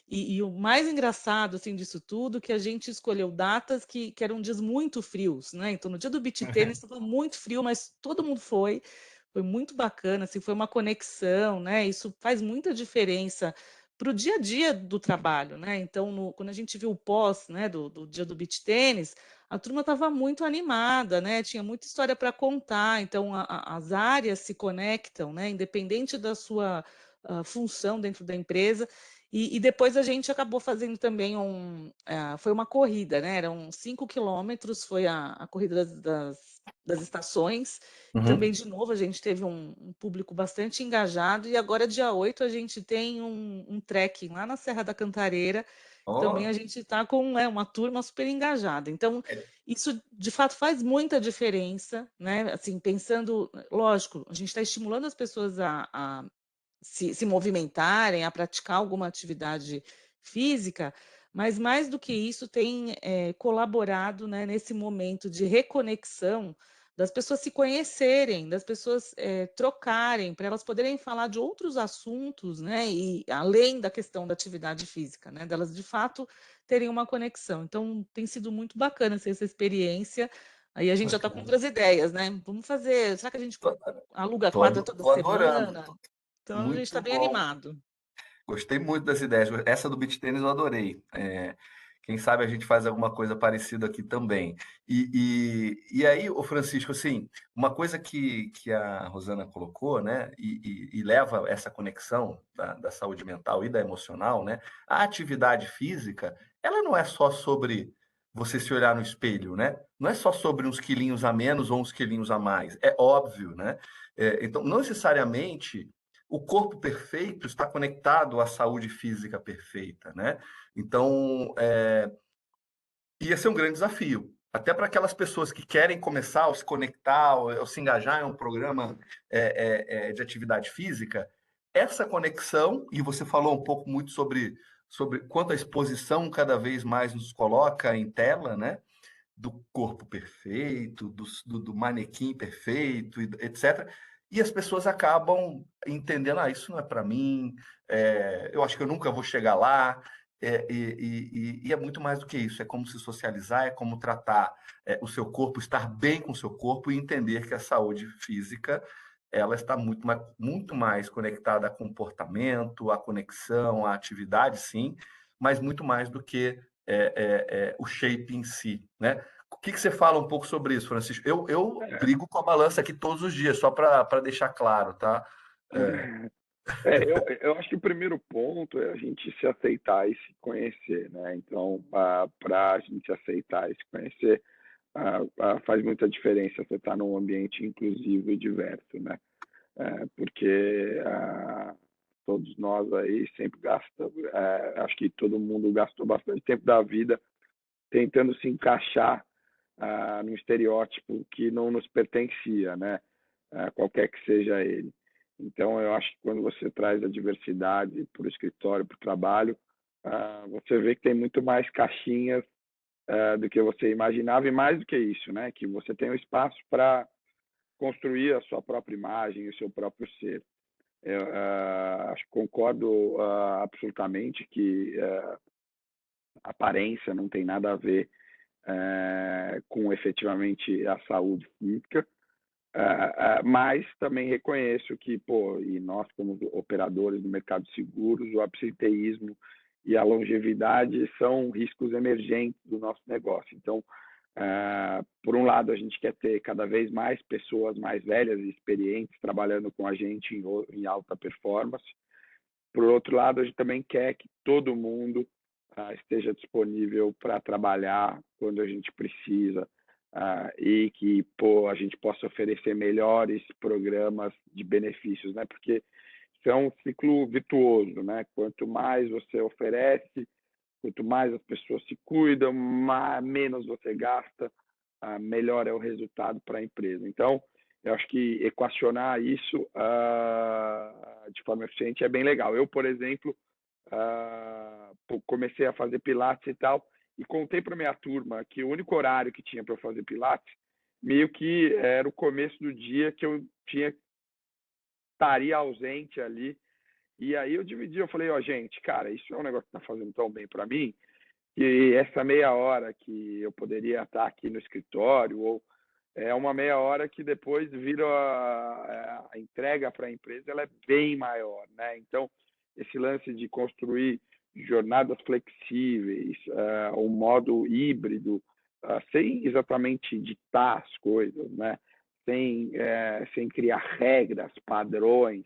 E o mais engraçado assim disso tudo, que a gente escolheu datas que eram dias muito frios, né? Então no dia do beach tênis estava muito frio, mas todo mundo foi muito bacana, assim, foi uma conexão, né? Isso faz muita diferença para o dia a dia do trabalho, né? Então, quando a gente viu o pós, né, do dia do beach tênis, a turma estava muito animada, né? Tinha muita história para contar. Então, as áreas se conectam, né? Independente da sua função dentro da empresa. E depois a gente acabou fazendo também foi uma corrida, né? Eram 5 km, foi a corrida das estações. E também, Uhum. de novo, a gente teve um público bastante engajado. E agora, dia 8 a gente tem um trekking lá na Serra da Cantareira. Também a Oh, gente está com uma turma super engajada. Então, isso de fato faz muita diferença, né? Assim, pensando, lógico, a gente está estimulando as pessoas a se movimentarem, a praticar alguma atividade física, mas mais do que isso, tem colaborado, né, nesse momento de reconexão, das pessoas se conhecerem, das pessoas trocarem, para elas poderem falar de outros assuntos, né, e além da questão da atividade física, né, delas de fato terem uma conexão. Então, tem sido muito bacana essa experiência. Aí a gente já está com bacana. outras ideias, né? Vamos fazer. Será que a gente aluga a quadra toda Tô adorando. semana? Então a gente está Muito bem bom. animado. Gostei muito das ideias. Essa do beach tênis eu adorei. Quem sabe a gente faz alguma coisa parecida aqui também. E aí, o Francisco, assim, uma coisa que a Rosana colocou, né, e leva essa conexão da saúde mental e da emocional, né, a atividade física, ela não é só sobre você se olhar no espelho, né? Não é só sobre uns quilinhos a menos ou uns quilinhos a mais. É óbvio, né? Então, não necessariamente o corpo perfeito está conectado à saúde física perfeita, né? Então, ia ser um grande desafio. Até para aquelas pessoas que querem começar ou se conectar ou se engajar em um programa de atividade física, essa conexão, e você falou um pouco muito sobre quanto a exposição cada vez mais nos coloca em tela, né? Do corpo perfeito, do manequim perfeito, etc. E as pessoas acabam entendendo, isso não é para mim, eu acho que eu nunca vou chegar lá. E é muito mais do que isso, é como se socializar, é como tratar o seu corpo, estar bem com o seu corpo e entender que a saúde física ela está muito mais conectada a comportamento, a conexão, a atividade, sim, mas muito mais do que o shape em si, né? O que você fala um pouco sobre isso, Francisco? Eu brigo com a balança aqui todos os dias, só para deixar claro, tá? Eu acho que o primeiro ponto é a gente se aceitar e se conhecer, né? Então, para a gente se aceitar e se conhecer, faz muita diferença você estar num ambiente inclusivo e diverso, né? Porque todos nós aí sempre gastamos, acho que todo mundo gastou bastante tempo da vida tentando se encaixar num estereótipo que não nos pertencia, né? Qualquer que seja ele. Então, eu acho que quando você traz a diversidade para o escritório, para o trabalho, você vê que tem muito mais caixinhas do que você imaginava, e mais do que isso, né? Que você tem um espaço para construir a sua própria imagem, o seu próprio ser. Eu acho que concordo absolutamente que aparência não tem nada a ver com efetivamente a saúde física, mas também reconheço que, pô, e nós como operadores do mercado de seguros, o absenteísmo e a longevidade são riscos emergentes do nosso negócio. Então, por um lado, a gente quer ter cada vez mais pessoas mais velhas e experientes trabalhando com a gente em alta performance. Por outro lado, a gente também quer que todo mundo esteja disponível para trabalhar quando a gente precisa, e que a gente possa oferecer melhores programas de benefícios, né? Porque isso é um ciclo virtuoso, né? Quanto mais você oferece, quanto mais as pessoas se cuidam, menos você gasta, melhor é o resultado para a empresa. Então, eu acho que equacionar isso de forma eficiente é bem legal. Eu, por exemplo, comecei a fazer pilates e tal, e contei para minha turma que o único horário que tinha para eu fazer pilates meio que era o começo do dia que eu estaria ausente ali. E aí eu dividi, eu falei, gente, cara, isso é um negócio que está fazendo tão bem para mim, que essa meia hora que eu poderia estar aqui no escritório, ou é uma meia hora que depois vira a entrega para a empresa, ela é bem maior, né? Então, esse lance de construir jornadas flexíveis, um modo híbrido, sem exatamente ditar as coisas, né? Sem criar regras, padrões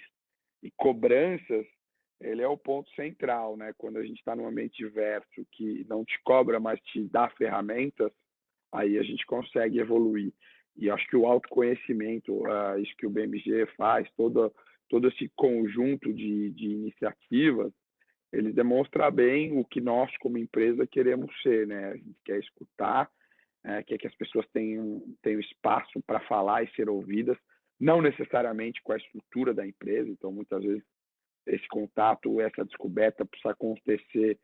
e cobranças, ele é o ponto central, né? Quando a gente está num ambiente diverso que não te cobra, mas te dá ferramentas, aí a gente consegue evoluir. E acho que o autoconhecimento, isso que o BMG faz, todo esse conjunto de iniciativas, ele demonstra bem o que nós, como empresa, queremos ser, né? A gente quer escutar, quer que as pessoas tenham espaço para falar e ser ouvidas, não necessariamente com a estrutura da empresa. Então, muitas vezes, esse contato, essa descoberta precisa acontecer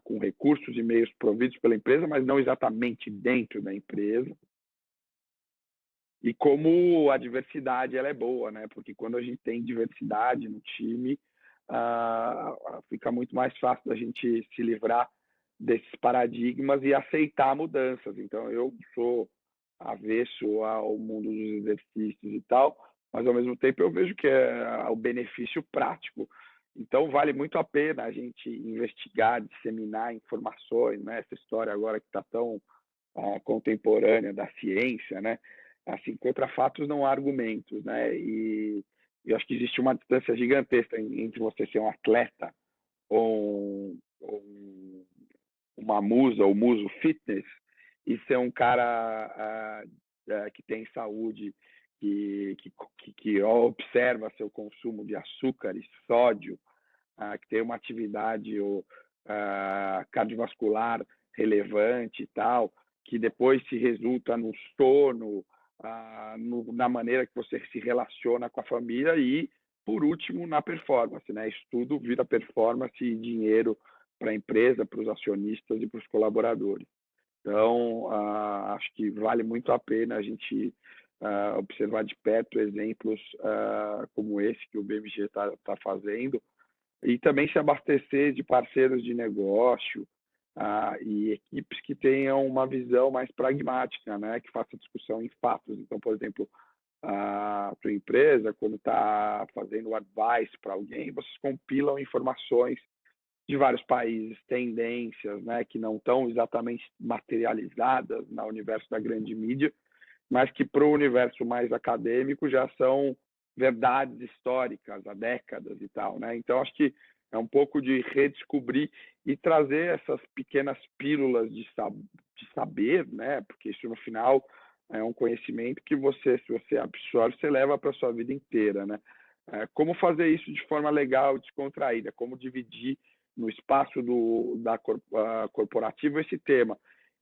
com recursos e meios providos pela empresa, mas não exatamente dentro da empresa. E como a diversidade ela é boa, né? Porque quando a gente tem diversidade no time, fica muito mais fácil da gente se livrar desses paradigmas e aceitar mudanças. Então, eu sou avesso ao mundo dos exercícios e tal, mas ao mesmo tempo eu vejo que é o benefício prático. Então, vale muito a pena a gente investigar, disseminar informações, né? Essa história agora que está tão contemporânea da ciência, né? Assim, contra fatos não há argumentos, né? E eu acho que existe uma distância gigantesca entre você ser um atleta ou uma musa ou muso fitness e ser um cara que tem saúde, que observa seu consumo de açúcar e sódio, que tem uma atividade cardiovascular relevante e tal, que depois se resulta no sono, na maneira que você se relaciona com a família e, por último, na performance, né? Isso tudo vira performance e dinheiro para a empresa, para os acionistas e para os colaboradores. Então, acho que vale muito a pena a gente observar de perto exemplos como esse que o BMG está fazendo, e também se abastecer de parceiros de negócio e equipes que tenham uma visão mais pragmática, né? Que faça discussão em fatos. Então, por exemplo, a tua empresa, quando está fazendo advice para alguém, vocês compilam informações de vários países, tendências, né, que não estão exatamente materializadas no universo da grande mídia, mas que para o universo mais acadêmico já são verdades históricas há décadas e tal, né? Então acho que é um pouco de redescobrir e trazer essas pequenas pílulas de saber, né? Porque isso no final é um conhecimento que você, se você absorve, você leva para a sua vida inteira, né? Como fazer isso de forma legal, descontraída, como dividir no espaço da corporativa esse tema.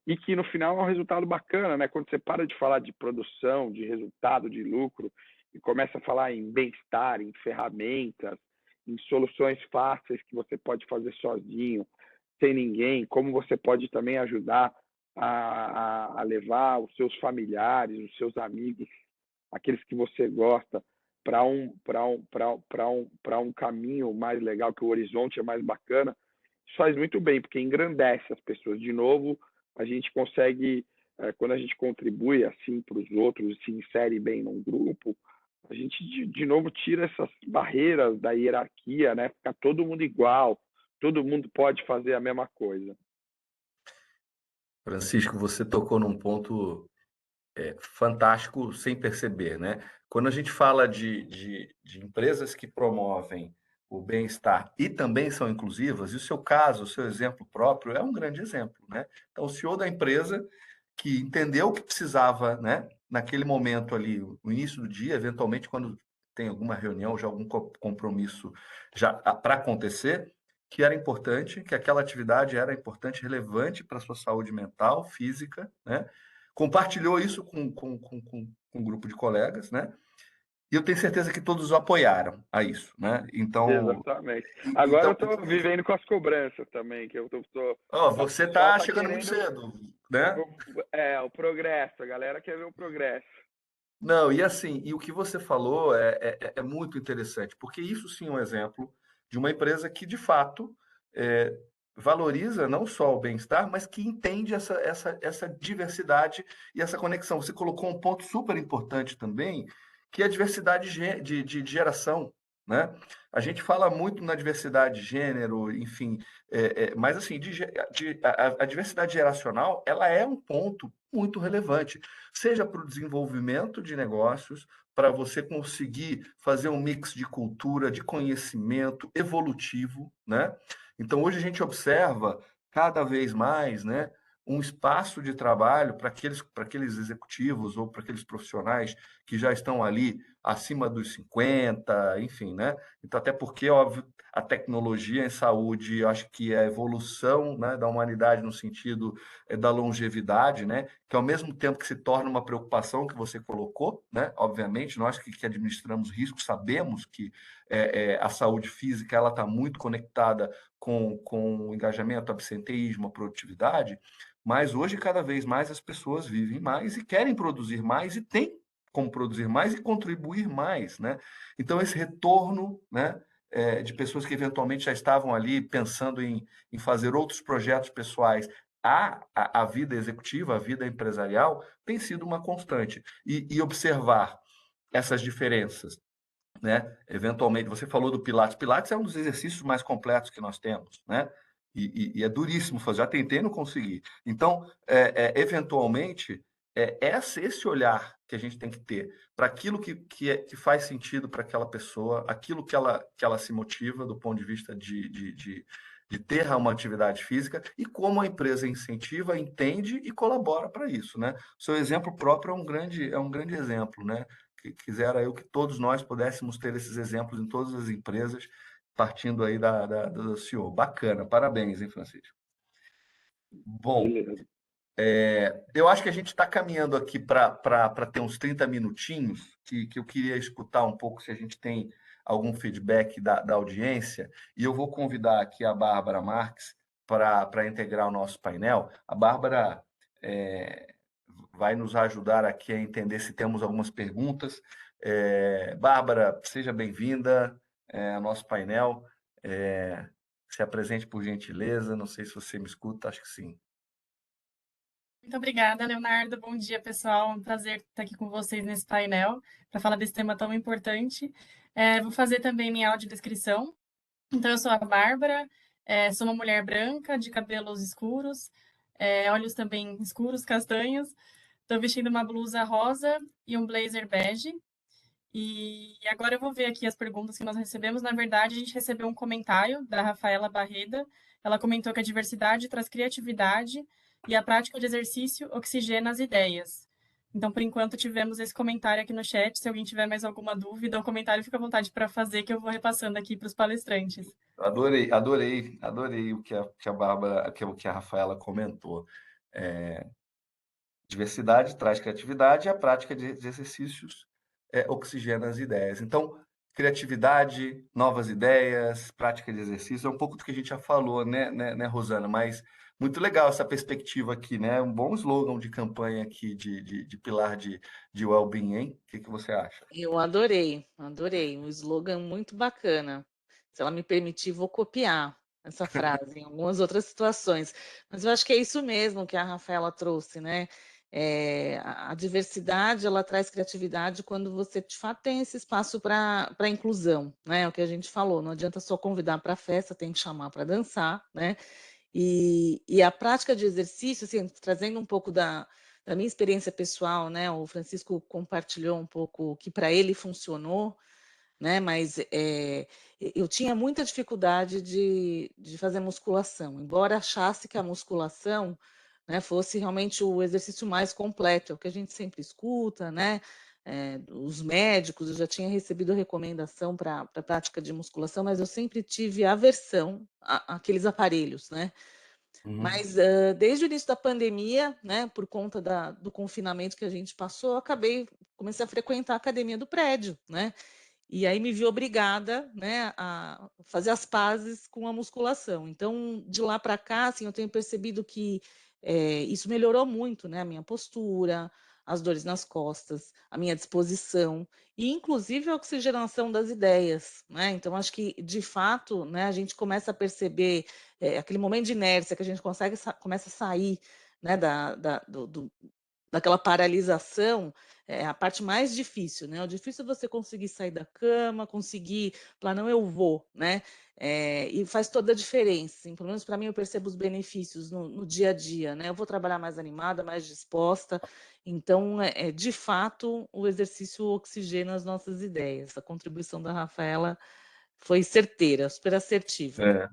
E que no final é um resultado bacana, né? Quando você para de falar de produção, de resultado, de lucro, e começa a falar em bem-estar, em ferramentas, em soluções fáceis que você pode fazer sozinho, sem ninguém, como você pode também ajudar a levar os seus familiares, os seus amigos, aqueles que você gosta, para um caminho mais legal, que o horizonte é mais bacana, isso faz muito bem, porque engrandece as pessoas. De novo, a gente consegue, quando a gente contribui assim para os outros, se insere bem num grupo, a gente de novo tira essas barreiras da hierarquia, né? Fica todo mundo igual, todo mundo pode fazer a mesma coisa. Francisco, você tocou num ponto fantástico sem perceber, né? Quando a gente fala de empresas que promovem o bem-estar e também são inclusivas, e o seu caso, o seu exemplo próprio é um grande exemplo, né? Então, o CEO da empresa que entendeu que precisava, né, naquele momento ali, no início do dia, eventualmente quando tem alguma reunião, já algum compromisso já para acontecer, que era importante, que aquela atividade era importante, relevante para a sua saúde mental, física, né? Compartilhou isso com um grupo de colegas, né? E eu tenho certeza que todos o apoiaram a isso, né? Exatamente. Agora eu Então, estou vivendo com as cobranças também, que eu tô a você pessoa está tá chegando muito querendo cedo, né? o progresso, a galera quer ver o progresso. Não, e assim, e o que você falou é muito interessante, porque isso sim é um exemplo de uma empresa que, de fato, é, valoriza não só o bem-estar, mas que entende essa diversidade e essa conexão. Você colocou um ponto super importante também, que é a diversidade de geração, né? A gente fala muito na diversidade de gênero, enfim, mas assim, a diversidade geracional, ela é um ponto muito relevante, seja para o desenvolvimento de negócios, para você conseguir fazer um mix de cultura, de conhecimento evolutivo, né? Então, hoje a gente observa cada vez mais, né, um espaço de trabalho para aqueles executivos ou para aqueles profissionais que já estão ali acima dos 50, enfim, né? Então, até porque, óbvio, a tecnologia em saúde, eu acho que é a evolução, né, da humanidade no sentido da longevidade, né? Que ao mesmo tempo que se torna uma preocupação que você colocou, né? Obviamente, nós que administramos riscos sabemos que a saúde física ela está muito conectada com o engajamento, absenteísmo, a produtividade, mas hoje cada vez mais as pessoas vivem mais e querem produzir mais e têm como produzir mais e contribuir mais, né? Então esse retorno, né? De pessoas que eventualmente já estavam ali pensando em fazer outros projetos pessoais a vida executiva, a vida empresarial, tem sido uma constante. E observar essas diferenças, né? Eventualmente, você falou do Pilates. Pilates é um dos exercícios mais completos que nós temos, né? E é duríssimo fazer. Já tentei e não consegui. Então, eventualmente, esse olhar que a gente tem que ter para aquilo que faz sentido para aquela pessoa, aquilo que ela se motiva do ponto de vista de ter uma atividade física e como a empresa incentiva, entende e colabora para isso, né? O seu exemplo próprio é um grande exemplo, né? Quisera eu que todos nós pudéssemos ter esses exemplos em todas as empresas, partindo aí do CEO. Bacana, parabéns, hein, Francisco? Bom, Beleza. eu acho que a gente está caminhando aqui para ter uns 30 minutinhos, que eu queria escutar um pouco se a gente tem algum feedback da audiência, e eu vou convidar aqui a Bárbara Marques para integrar o nosso painel. A Bárbara vai nos ajudar aqui a entender se temos algumas perguntas. Bárbara, seja bem-vinda ao nosso painel. Se apresente, por gentileza. Não sei se você me escuta, acho que sim. Muito obrigada, Leonardo. Bom dia, pessoal. É um prazer estar aqui com vocês nesse painel para falar desse tema tão importante. Vou fazer também minha audiodescrição. Então, eu sou a Bárbara, sou uma mulher branca, de cabelos escuros, olhos também escuros, castanhos. Estou vestindo uma blusa rosa e um blazer bege. E agora eu vou ver aqui as perguntas que nós recebemos. Na verdade, a gente recebeu um comentário da Rafaela Barreda. Ela comentou que a diversidade traz criatividade e a prática de exercício oxigena as ideias. Então, por enquanto, tivemos esse comentário aqui no chat. Se alguém tiver mais alguma dúvida ou comentário, fica à vontade para fazer, que eu vou repassando aqui para os palestrantes. Adorei o que a Bárbara, o que a Rafaela comentou. Diversidade traz criatividade e a prática de exercícios oxigena as ideias. Então, criatividade, novas ideias, prática de exercício, é um pouco do que a gente já falou, né, Rosana? Mas muito legal essa perspectiva aqui, né? Um bom slogan de campanha aqui de pilar de well-being, hein? O que você acha? Eu adorei, adorei. Um slogan muito bacana. Se ela me permitir, vou copiar essa frase em algumas outras situações. Mas eu acho que é isso mesmo que a Rafaela trouxe, né? A diversidade, ela traz criatividade quando você, de fato, tem esse espaço para inclusão, né? É o que a gente falou, não adianta só convidar para a festa, tem que chamar para dançar, né? E a prática de exercício, assim, trazendo um pouco da minha experiência pessoal, né? O Francisco compartilhou um pouco o que para ele funcionou, né? Mas eu tinha muita dificuldade de fazer musculação, embora achasse que a musculação, né, fosse realmente o exercício mais completo, é o que a gente sempre escuta, né? Os médicos, eu já tinha recebido recomendação para a prática de musculação, mas eu sempre tive aversão àqueles aparelhos, né? Mas desde o início da pandemia, né, por conta do confinamento que a gente passou, comecei a frequentar a academia do prédio, né? E aí me vi obrigada, né, a fazer as pazes com a musculação. Então, de lá para cá, assim, eu tenho percebido que isso melhorou muito, né, a minha postura, as dores nas costas, a minha disposição e, inclusive, a oxigenação das ideias, né? Então, acho que, de fato, né, a gente começa a perceber aquele momento de inércia que a gente começa a sair, né, daquela paralisação, é a parte mais difícil, né? O difícil é você conseguir sair da cama, conseguir falar, não, eu vou, né? E faz toda a diferença. Assim, pelo menos para mim, eu percebo os benefícios no dia a dia, né? Eu vou trabalhar mais animada, mais disposta. Então, de fato, o exercício oxigena as nossas ideias. A contribuição da Rafaela foi certeira, super assertiva.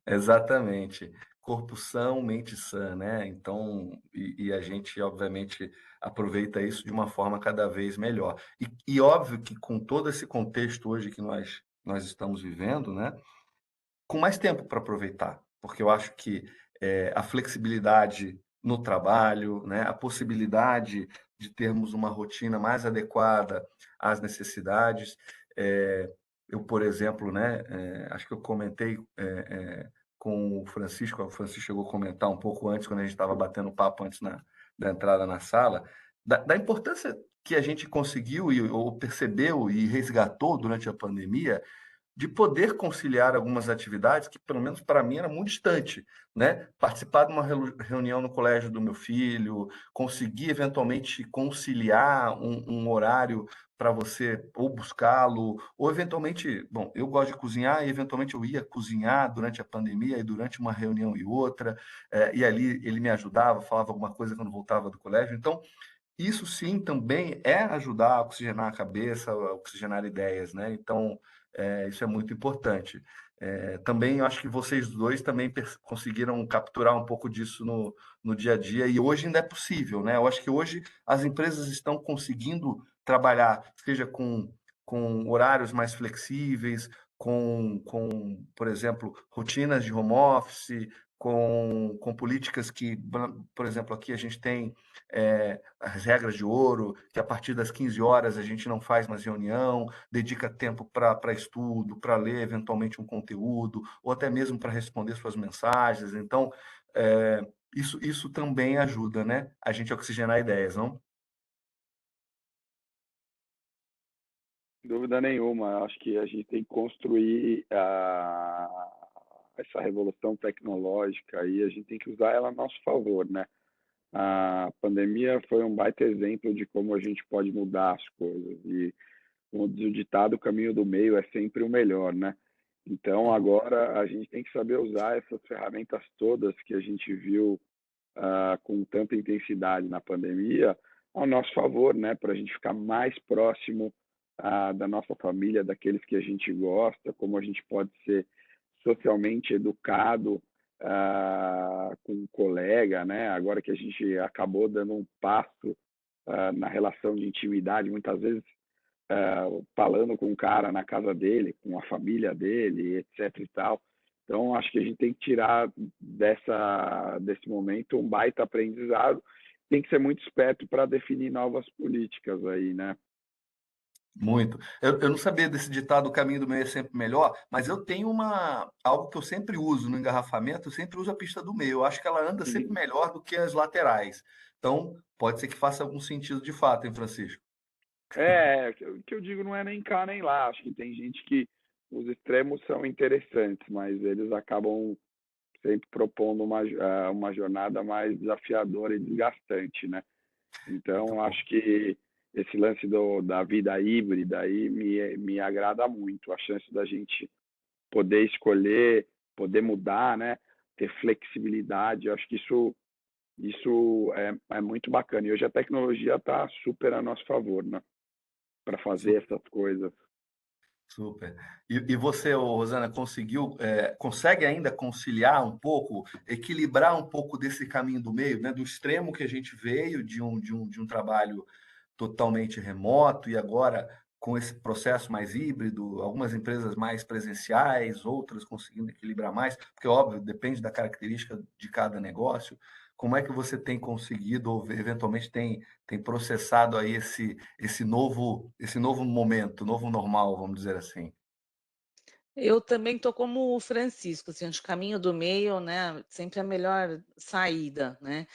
Exatamente. Corpo são, mente sã, né? Então, a gente, obviamente, aproveita isso de uma forma cada vez melhor. E óbvio que com todo esse contexto hoje que nós estamos vivendo, né? Com mais tempo para aproveitar, porque eu acho que a flexibilidade no trabalho, né? A possibilidade de termos uma rotina mais adequada às necessidades. Eu, por exemplo, né? Acho que eu comentei com o Francisco chegou a comentar um pouco antes, quando a gente estava batendo papo antes da entrada na sala, da importância que a gente conseguiu ou percebeu e resgatou durante a pandemia de poder conciliar algumas atividades que, pelo menos para mim, era muito distante, né? Participar de uma reunião no colégio do meu filho, conseguir eventualmente conciliar um horário para você ou buscá-lo, ou eventualmente, bom, eu gosto de cozinhar e eventualmente eu ia cozinhar durante a pandemia e durante uma reunião e outra, e ali ele me ajudava, falava alguma coisa quando voltava do colégio. Então, isso sim também é ajudar a oxigenar a cabeça, a oxigenar ideias, né? Então, isso é muito importante. Também eu acho que vocês dois também conseguiram capturar um pouco disso no dia a dia, e hoje ainda é possível, né? Eu acho que hoje as empresas estão conseguindo trabalhar, seja com horários mais flexíveis, por exemplo, rotinas de home office, com políticas que, por exemplo, aqui a gente tem as regras de ouro, que a partir das 15 horas a gente não faz mais reunião, dedica tempo para estudo, para ler eventualmente um conteúdo, ou até mesmo para responder suas mensagens. Então, isso também ajuda, né? A gente a oxigenar ideias, não? Dúvida nenhuma. Acho que a gente tem que construir essa revolução tecnológica e a gente tem que usar ela a nosso favor, né? A pandemia foi um baita exemplo de como a gente pode mudar as coisas. E, como diz o ditado, o caminho do meio é sempre o melhor, né? Então, agora a gente tem que saber usar essas ferramentas todas que a gente viu com tanta intensidade na pandemia ao nosso favor, né? Para a gente ficar mais próximo da nossa família, daqueles que a gente gosta, como a gente pode ser socialmente educado com um colega, né? Agora que a gente acabou dando um passo na relação de intimidade, muitas vezes falando com um cara na casa dele, com a família dele, etc e tal. Então, acho que a gente tem que tirar desse momento um baita aprendizado. Tem que ser muito esperto para definir novas políticas aí, né? Muito. Eu não sabia desse ditado, o caminho do meio é sempre melhor, mas eu tenho algo que eu sempre uso no engarrafamento, eu sempre uso a pista do meio. Eu acho que ela anda sempre melhor do que as laterais. Então, pode ser que faça algum sentido de fato, hein, Francisco? O que eu digo não é nem cá nem lá. Acho que tem gente que os extremos são interessantes, mas eles acabam sempre propondo uma jornada mais desafiadora e desgastante, né? Então, acho que esse lance da vida híbrida aí me agrada muito. A chance da gente poder escolher, poder mudar, né? Ter flexibilidade, acho que isso é muito bacana. E hoje a tecnologia está super a nosso favor, né? Para fazer essas coisas. Super. E você, Rosana, consegue ainda conciliar um pouco, equilibrar um pouco desse caminho do meio, né? Do extremo que a gente veio de um trabalho totalmente remoto e agora com esse processo mais híbrido, algumas empresas mais presenciais, outras conseguindo equilibrar mais, porque, óbvio, depende da característica de cada negócio. Como é que você tem conseguido, ou eventualmente tem processado aí esse novo momento, novo normal, vamos dizer assim? Eu também tô como o Francisco, assim, acho que o caminho do meio, né, sempre a melhor saída, né.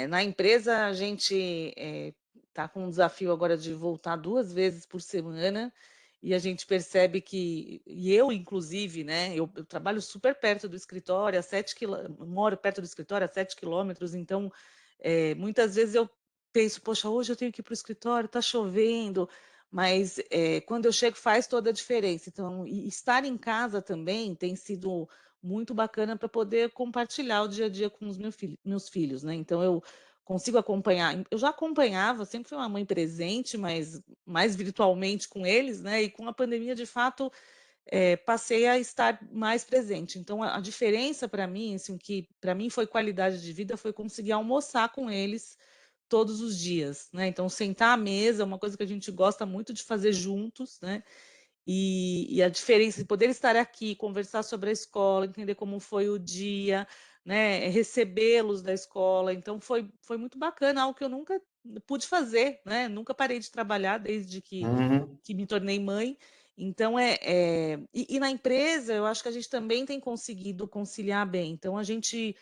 Na empresa a gente, tá com um desafio agora de voltar 2 vezes por semana, e a gente percebe que eu inclusive, né, eu trabalho super perto do escritório, a 7 quilô moro perto do escritório a 7 quilômetros, então, muitas vezes eu penso: "Poxa, hoje eu tenho que ir para o escritório, tá chovendo", mas, quando eu chego faz toda a diferença. Então, estar em casa também tem sido muito bacana para poder compartilhar o dia a dia com os meus filhos, né. Então eu consigo acompanhar. Eu já acompanhava, sempre fui uma mãe presente, mas mais virtualmente com eles, né, e com a pandemia, de fato, passei a estar mais presente. Então a diferença para mim, assim, o que para mim foi qualidade de vida, foi conseguir almoçar com eles todos os dias, né. Então sentar à mesa é uma coisa que a gente gosta muito de fazer juntos, né, e a diferença de poder estar aqui, conversar sobre a escola, entender como foi o dia, né, recebê-los da escola, então foi muito bacana, algo que eu nunca pude fazer, né, nunca parei de trabalhar desde Uhum. que me tornei mãe, então e na empresa eu acho que a gente também tem conseguido conciliar bem, então a gente,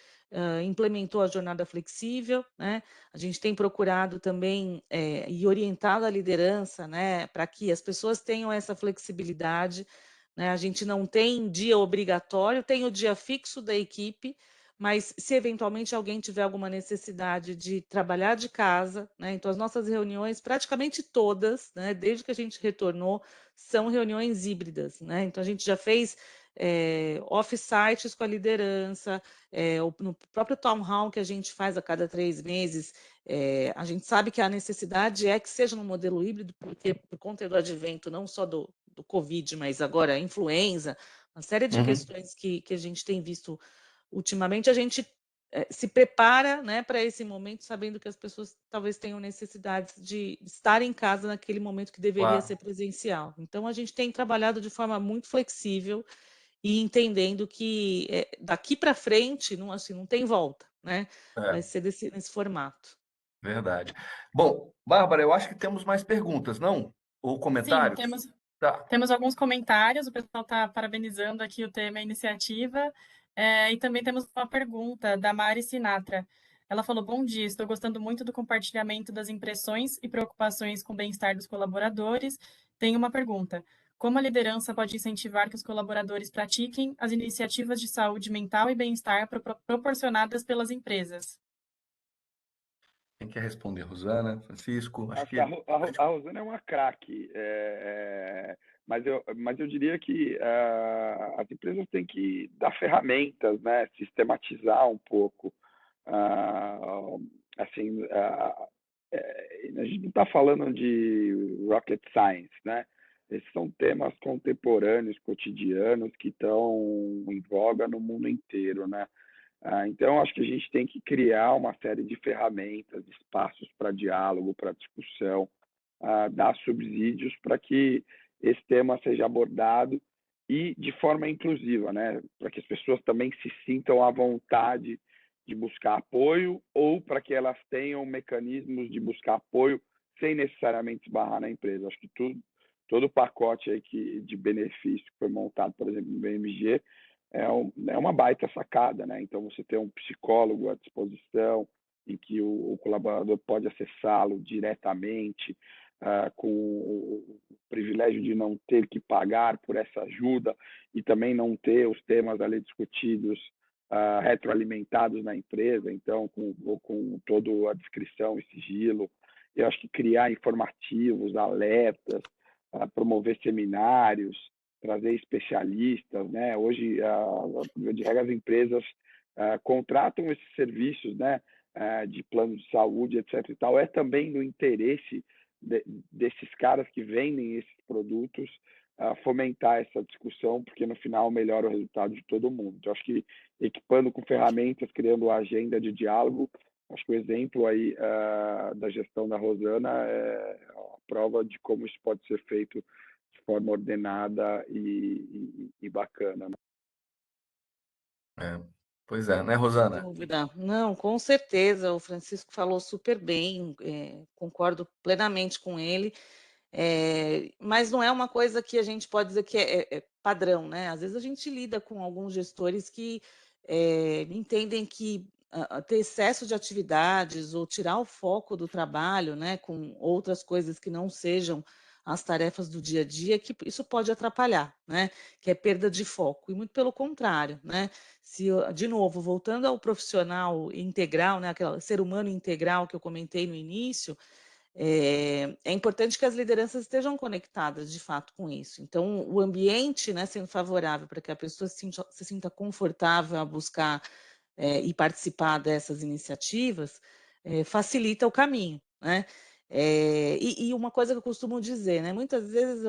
implementou a jornada flexível, né, a gente tem procurado também, e orientado a liderança, né, para que as pessoas tenham essa flexibilidade, né. A gente não tem dia obrigatório, tem o dia fixo da equipe, mas se eventualmente alguém tiver alguma necessidade de trabalhar de casa, né, então as nossas reuniões praticamente todas, né, desde que a gente retornou, são reuniões híbridas, né. Então a gente já fez, off-sites com a liderança, no próprio town hall que a gente faz a cada 3 meses, a gente sabe que a necessidade é que seja no modelo híbrido, porque por conta do advento não só do Covid, mas agora a influenza, uma série de Uhum. questões que a gente tem visto ultimamente, a gente, se prepara, né, para esse momento, sabendo que as pessoas talvez tenham necessidades de estar em casa naquele momento que deveria ser Claro. presencial. Então a gente tem trabalhado de forma muito flexível e entendendo que, daqui para frente não, assim, não tem volta, né, vai É, ser nesse formato. verdade. Bom, Bárbara, eu acho que temos mais perguntas, não? Ou Sim, comentários? Tá. temos alguns comentários, o pessoal está parabenizando aqui o tema e a iniciativa, e também temos uma pergunta da Mari Sinatra. Ela falou: bom dia, estou gostando muito do compartilhamento das impressões e preocupações com o bem-estar dos colaboradores. tem uma pergunta. Como a liderança pode incentivar que os colaboradores pratiquem as iniciativas de saúde mental e bem-estar proporcionadas pelas empresas? Quem quer responder? Rosana, Francisco? Acho Acho que que a Rosana é uma craque, mas eu diria que as empresas têm que dar ferramentas, né? Sistematizar um pouco. Assim, a gente não está falando de rocket science, né? Esses são temas contemporâneos, cotidianos, que estão em voga no mundo inteiro, né? Então, acho que a gente tem que criar uma série de ferramentas, espaços para diálogo, para discussão, dar subsídios para que esse tema seja abordado e de forma inclusiva, né? Para que as pessoas também se sintam à vontade de buscar apoio ou para que elas tenham mecanismos de buscar apoio sem necessariamente esbarrar na empresa. Acho que todo o pacote aí de benefício que foi montado, por exemplo, no BMG, é uma baita sacada, né? Então, você tem um psicólogo à disposição, em que o colaborador pode acessá-lo diretamente, com o privilégio de não ter que pagar por essa ajuda e também não ter os temas ali discutidos, retroalimentados na empresa, então, com toda a descrição e sigilo. Eu acho que criar informativos, alertas, promover seminários, trazer especialistas, né? Hoje, de regra, as empresas contratam esses serviços, né? De plano de saúde, etc. e tal. É também no interesse desses caras que vendem esses produtos fomentar essa discussão, porque no final melhora o resultado de todo mundo. Então, acho que equipando com ferramentas, criando a agenda de diálogo, acho que o exemplo aí da gestão da Rosana é a prova de como isso pode ser feito de forma ordenada e bacana, né? Pois é, né, Rosana? Dúvida. Não, com certeza, o Francisco falou super bem, concordo plenamente com ele, mas não é uma coisa que a gente pode dizer que é padrão, né? Às vezes a gente lida com alguns gestores que entendem que ter excesso de atividades ou tirar o foco do trabalho, né, com outras coisas que não sejam as tarefas do dia a dia, que isso pode atrapalhar, né? Que é perda de foco. E muito pelo contrário, né? De novo, voltando ao profissional integral, né, aquele ser humano integral que eu comentei no início, é importante que as lideranças estejam conectadas de fato com isso. Então, o ambiente, né, sendo favorável para que a pessoa se sinta confortável a buscar e participar dessas iniciativas, facilita o caminho, né? E uma coisa que eu costumo dizer, né? Muitas vezes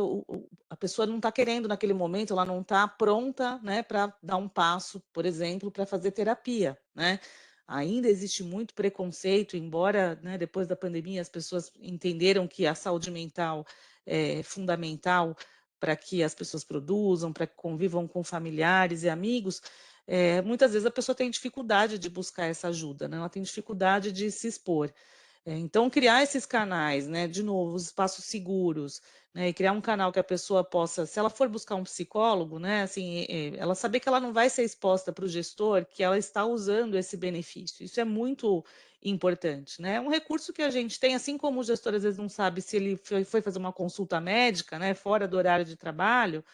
a pessoa não está querendo naquele momento, ela não está pronta, né, para dar um passo, por exemplo, para fazer terapia, né? Ainda existe muito preconceito, embora, né, depois da pandemia as pessoas entenderam que a saúde mental é fundamental para que as pessoas produzam, para que convivam com familiares e amigos. Muitas vezes a pessoa tem dificuldade de buscar essa ajuda, né? Ela tem dificuldade de se expor. Então, criar esses canais, né? De novo, os espaços seguros, né? E criar um canal que a pessoa possa, se ela for buscar um psicólogo, né? Assim, ela saber que ela não vai ser exposta para o gestor, que ela está usando esse benefício. Isso é muito importante, né? É um recurso que a gente tem, assim como o gestor às vezes não sabe se ele foi fazer uma consulta médica, né? Fora do horário de trabalho.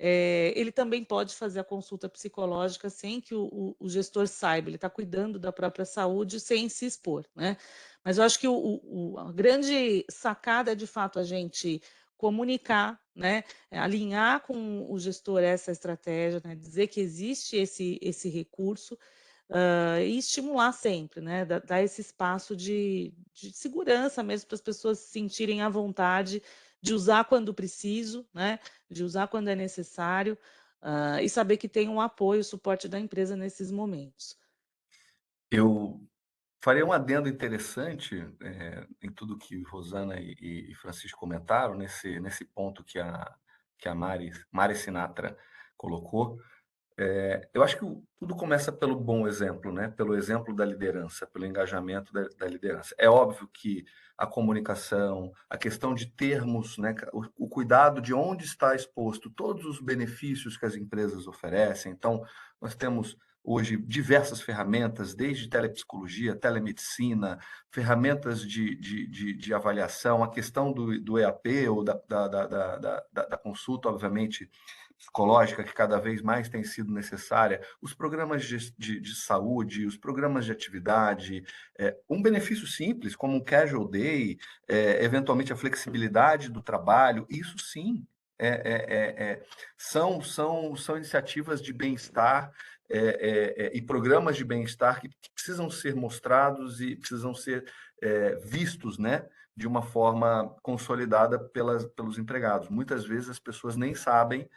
Ele também pode fazer a consulta psicológica sem que o gestor saiba, ele está cuidando da própria saúde sem se expor, né? Mas eu acho que a grande sacada é, de fato, a gente comunicar, né? Alinhar com o gestor essa estratégia, né? Dizer que existe esse recurso, e estimular sempre, né? Dar esse espaço de segurança mesmo para as pessoas se sentirem à vontade de usar quando preciso, né? De usar quando é necessário, e saber que tem um apoio, suporte da empresa nesses momentos. Eu faria um adendo interessante em tudo que Rosana e Francisco comentaram, nesse ponto que a Mari Sinatra colocou. Eu acho que tudo começa pelo bom exemplo, né? Pelo exemplo da liderança, pelo engajamento da liderança. É óbvio que a comunicação, a questão de termos, né? O cuidado de onde está exposto todos os benefícios que as empresas oferecem. Então, nós temos hoje diversas ferramentas, desde telepsicologia, telemedicina, ferramentas de avaliação, a questão do EAP ou da consulta, obviamente, psicológica, que cada vez mais tem sido necessária, os programas de saúde, os programas de atividade, um benefício simples, como um casual day, eventualmente a flexibilidade do trabalho, isso sim são iniciativas de bem-estar e programas de bem-estar que precisam ser mostrados e precisam ser vistos, né, de uma forma consolidada pelos empregados. Muitas vezes as pessoas nem sabem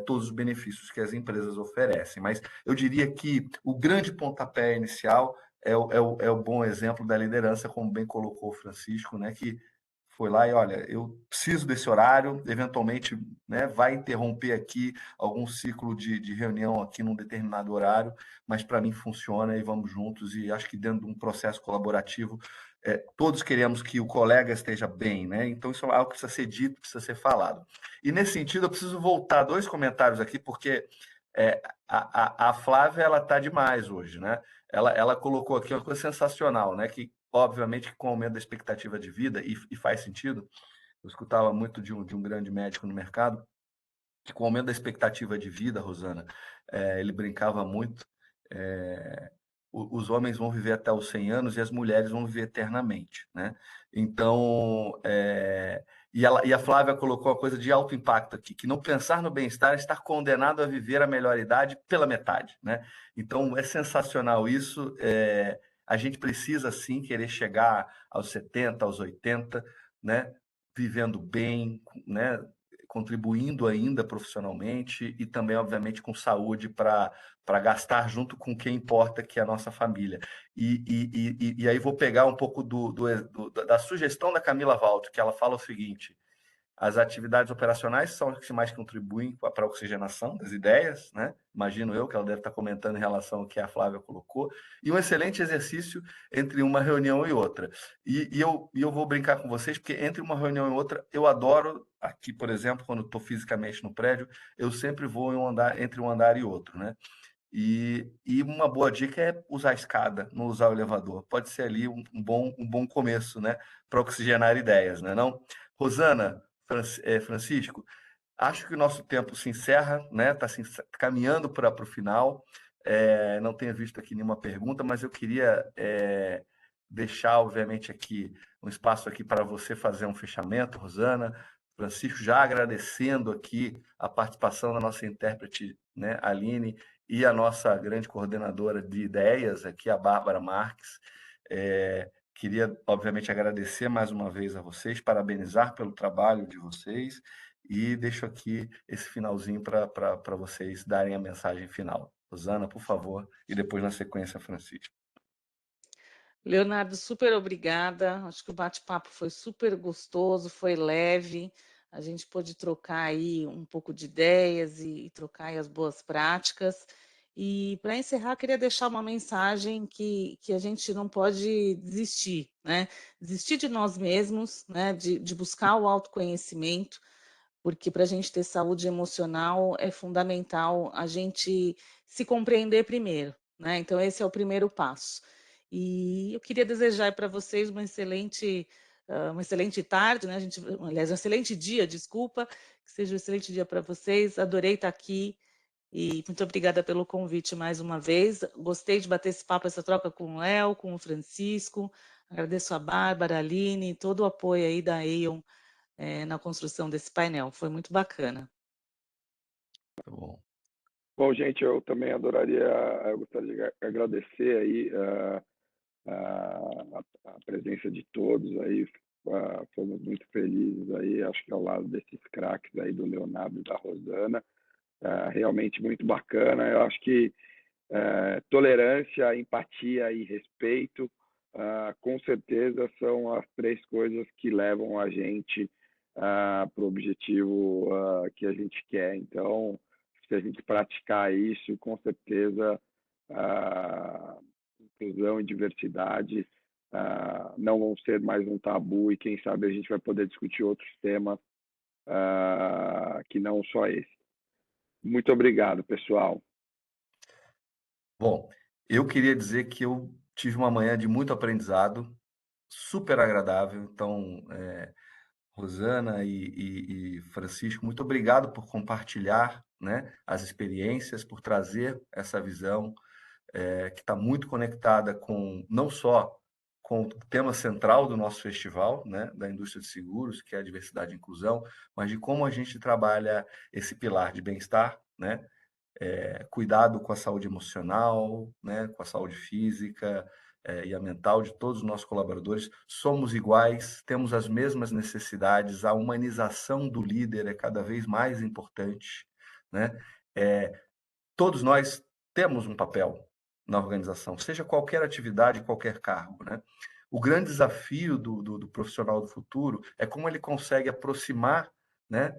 todos os benefícios que as empresas oferecem, mas eu diria que o grande pontapé inicial é o bom exemplo da liderança, como bem colocou o Francisco, né, que foi lá e, olha, eu preciso desse horário, eventualmente, né, vai interromper aqui algum ciclo de reunião aqui num determinado horário, mas para mim funciona e vamos juntos, e acho que dentro de um processo colaborativo, todos queremos que o colega esteja bem, né? Então isso é algo que precisa ser dito, precisa ser falado. E nesse sentido, eu preciso voltar 2 comentários aqui, porque a Flávia, ela está demais hoje, né? Ela colocou aqui uma coisa sensacional, né? Que obviamente com o aumento da expectativa de vida, e faz sentido, eu escutava muito de um grande médico no mercado, que com o aumento da expectativa de vida, Rosana, ele brincava muito, os homens vão viver até os 100 anos e as mulheres vão viver eternamente, né? Então, e a Flávia colocou a coisa de alto impacto aqui, que não pensar no bem-estar é estar condenado a viver a melhor idade pela metade, né? Então, é sensacional isso, a gente precisa, sim, querer chegar aos 70, aos 80, né? Vivendo bem, né? Contribuindo ainda profissionalmente e também, obviamente, com saúde para gastar junto com quem importa, que é a nossa família. E aí vou pegar um pouco da sugestão da Camila Valto, que ela fala o seguinte: as atividades operacionais são as que mais contribuem para a oxigenação das ideias, né? Imagino eu que ela deve estar comentando em relação ao que a Flávia colocou, e um excelente exercício entre uma reunião e outra. Eu vou brincar com vocês, porque entre uma reunião e outra, eu adoro, aqui, por exemplo, quando estou fisicamente no prédio, eu sempre vou entre um andar e outro, né? E uma boa dica é usar a escada, não usar o elevador. Pode ser ali um bom começo, né? Para oxigenar ideias, né? Não? Rosana, Francisco, acho que o nosso tempo se encerra, né? Está caminhando para o final. Não tenho visto aqui nenhuma pergunta, mas eu queria deixar, obviamente, aqui um espaço aqui para você fazer um fechamento, Rosana. Francisco, já agradecendo aqui a participação da nossa intérprete, né, Aline, e a nossa grande coordenadora de ideias aqui, a Bárbara Marques. Queria, obviamente, agradecer mais uma vez a vocês, parabenizar pelo trabalho de vocês e deixo aqui esse finalzinho para vocês darem a mensagem final. Rosana, por favor, e depois na sequência, Francisco. Leonardo, super obrigada. Acho que o bate-papo foi super gostoso, foi leve. A gente pôde trocar aí um pouco de ideias e trocar aí as boas práticas. E para encerrar, queria deixar uma mensagem que a gente não pode desistir, né? Desistir de nós mesmos, né? De buscar o autoconhecimento, porque para a gente ter saúde emocional é fundamental a gente se compreender primeiro, né? Então, esse é o primeiro passo. E eu queria desejar para vocês uma excelente tarde, né? Aliás, um excelente dia, desculpa, que seja um excelente dia para vocês. Adorei estar aqui e muito obrigada pelo convite mais uma vez. Gostei de bater esse papo, essa troca com o Léo, com o Francisco. Agradeço a Bárbara, a Aline, todo o apoio aí da Aon na construção desse painel. Foi muito bacana. Tá bom. Bom, gente, eu também eu gostaria de agradecer aí a presença de todos aí. Fomos muito felizes aí, acho que ao lado desses craques aí do Leonardo e da Rosana. Realmente muito bacana. Eu acho que tolerância, empatia e respeito, com certeza são as 3 coisas que levam a gente para o objetivo que a gente quer. Então, se a gente praticar isso, com certeza, inclusão e diversidade não vão ser mais um tabu e, quem sabe, a gente vai poder discutir outros temas que não só esse. Muito obrigado, pessoal. Bom, eu queria dizer que eu tive uma manhã de muito aprendizado, super agradável. Então, Rosana e Francisco, muito obrigado por compartilhar, né, as experiências, por trazer essa visão, que está muito conectada com, não só com o tema central do nosso festival, né, da indústria de seguros, que é a diversidade e inclusão, mas de como a gente trabalha esse pilar de bem-estar, né, cuidado com a saúde emocional, né, com a saúde física, e a mental de todos os nossos colaboradores. Somos iguais, temos as mesmas necessidades, a humanização do líder é cada vez mais importante, né? Todos nós temos um papel na organização, seja qualquer atividade, qualquer cargo, né? O grande desafio do profissional do futuro é como ele consegue aproximar, né,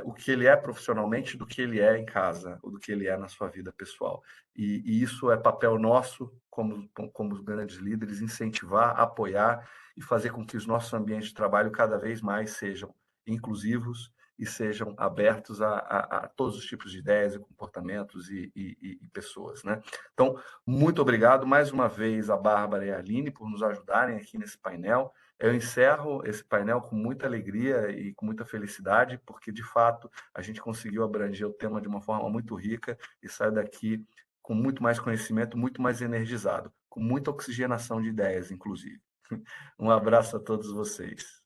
o que ele é profissionalmente do que ele é em casa, ou do que ele é na sua vida pessoal. E isso é papel nosso, como os grandes líderes, incentivar, apoiar e fazer com que os nossos ambientes de trabalho cada vez mais sejam inclusivos e sejam abertos a todos os tipos de ideias e comportamentos e pessoas, né? Então, muito obrigado mais uma vez a Bárbara e a Aline por nos ajudarem aqui nesse painel. Eu encerro esse painel com muita alegria e com muita felicidade, porque, de fato, a gente conseguiu abranger o tema de uma forma muito rica e sai daqui com muito mais conhecimento, muito mais energizado, com muita oxigenação de ideias, inclusive. Um abraço a todos vocês.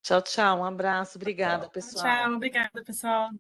Tchau, tchau. Um abraço. Obrigada, Tchau. pessoal. Tchau, obrigada, pessoal.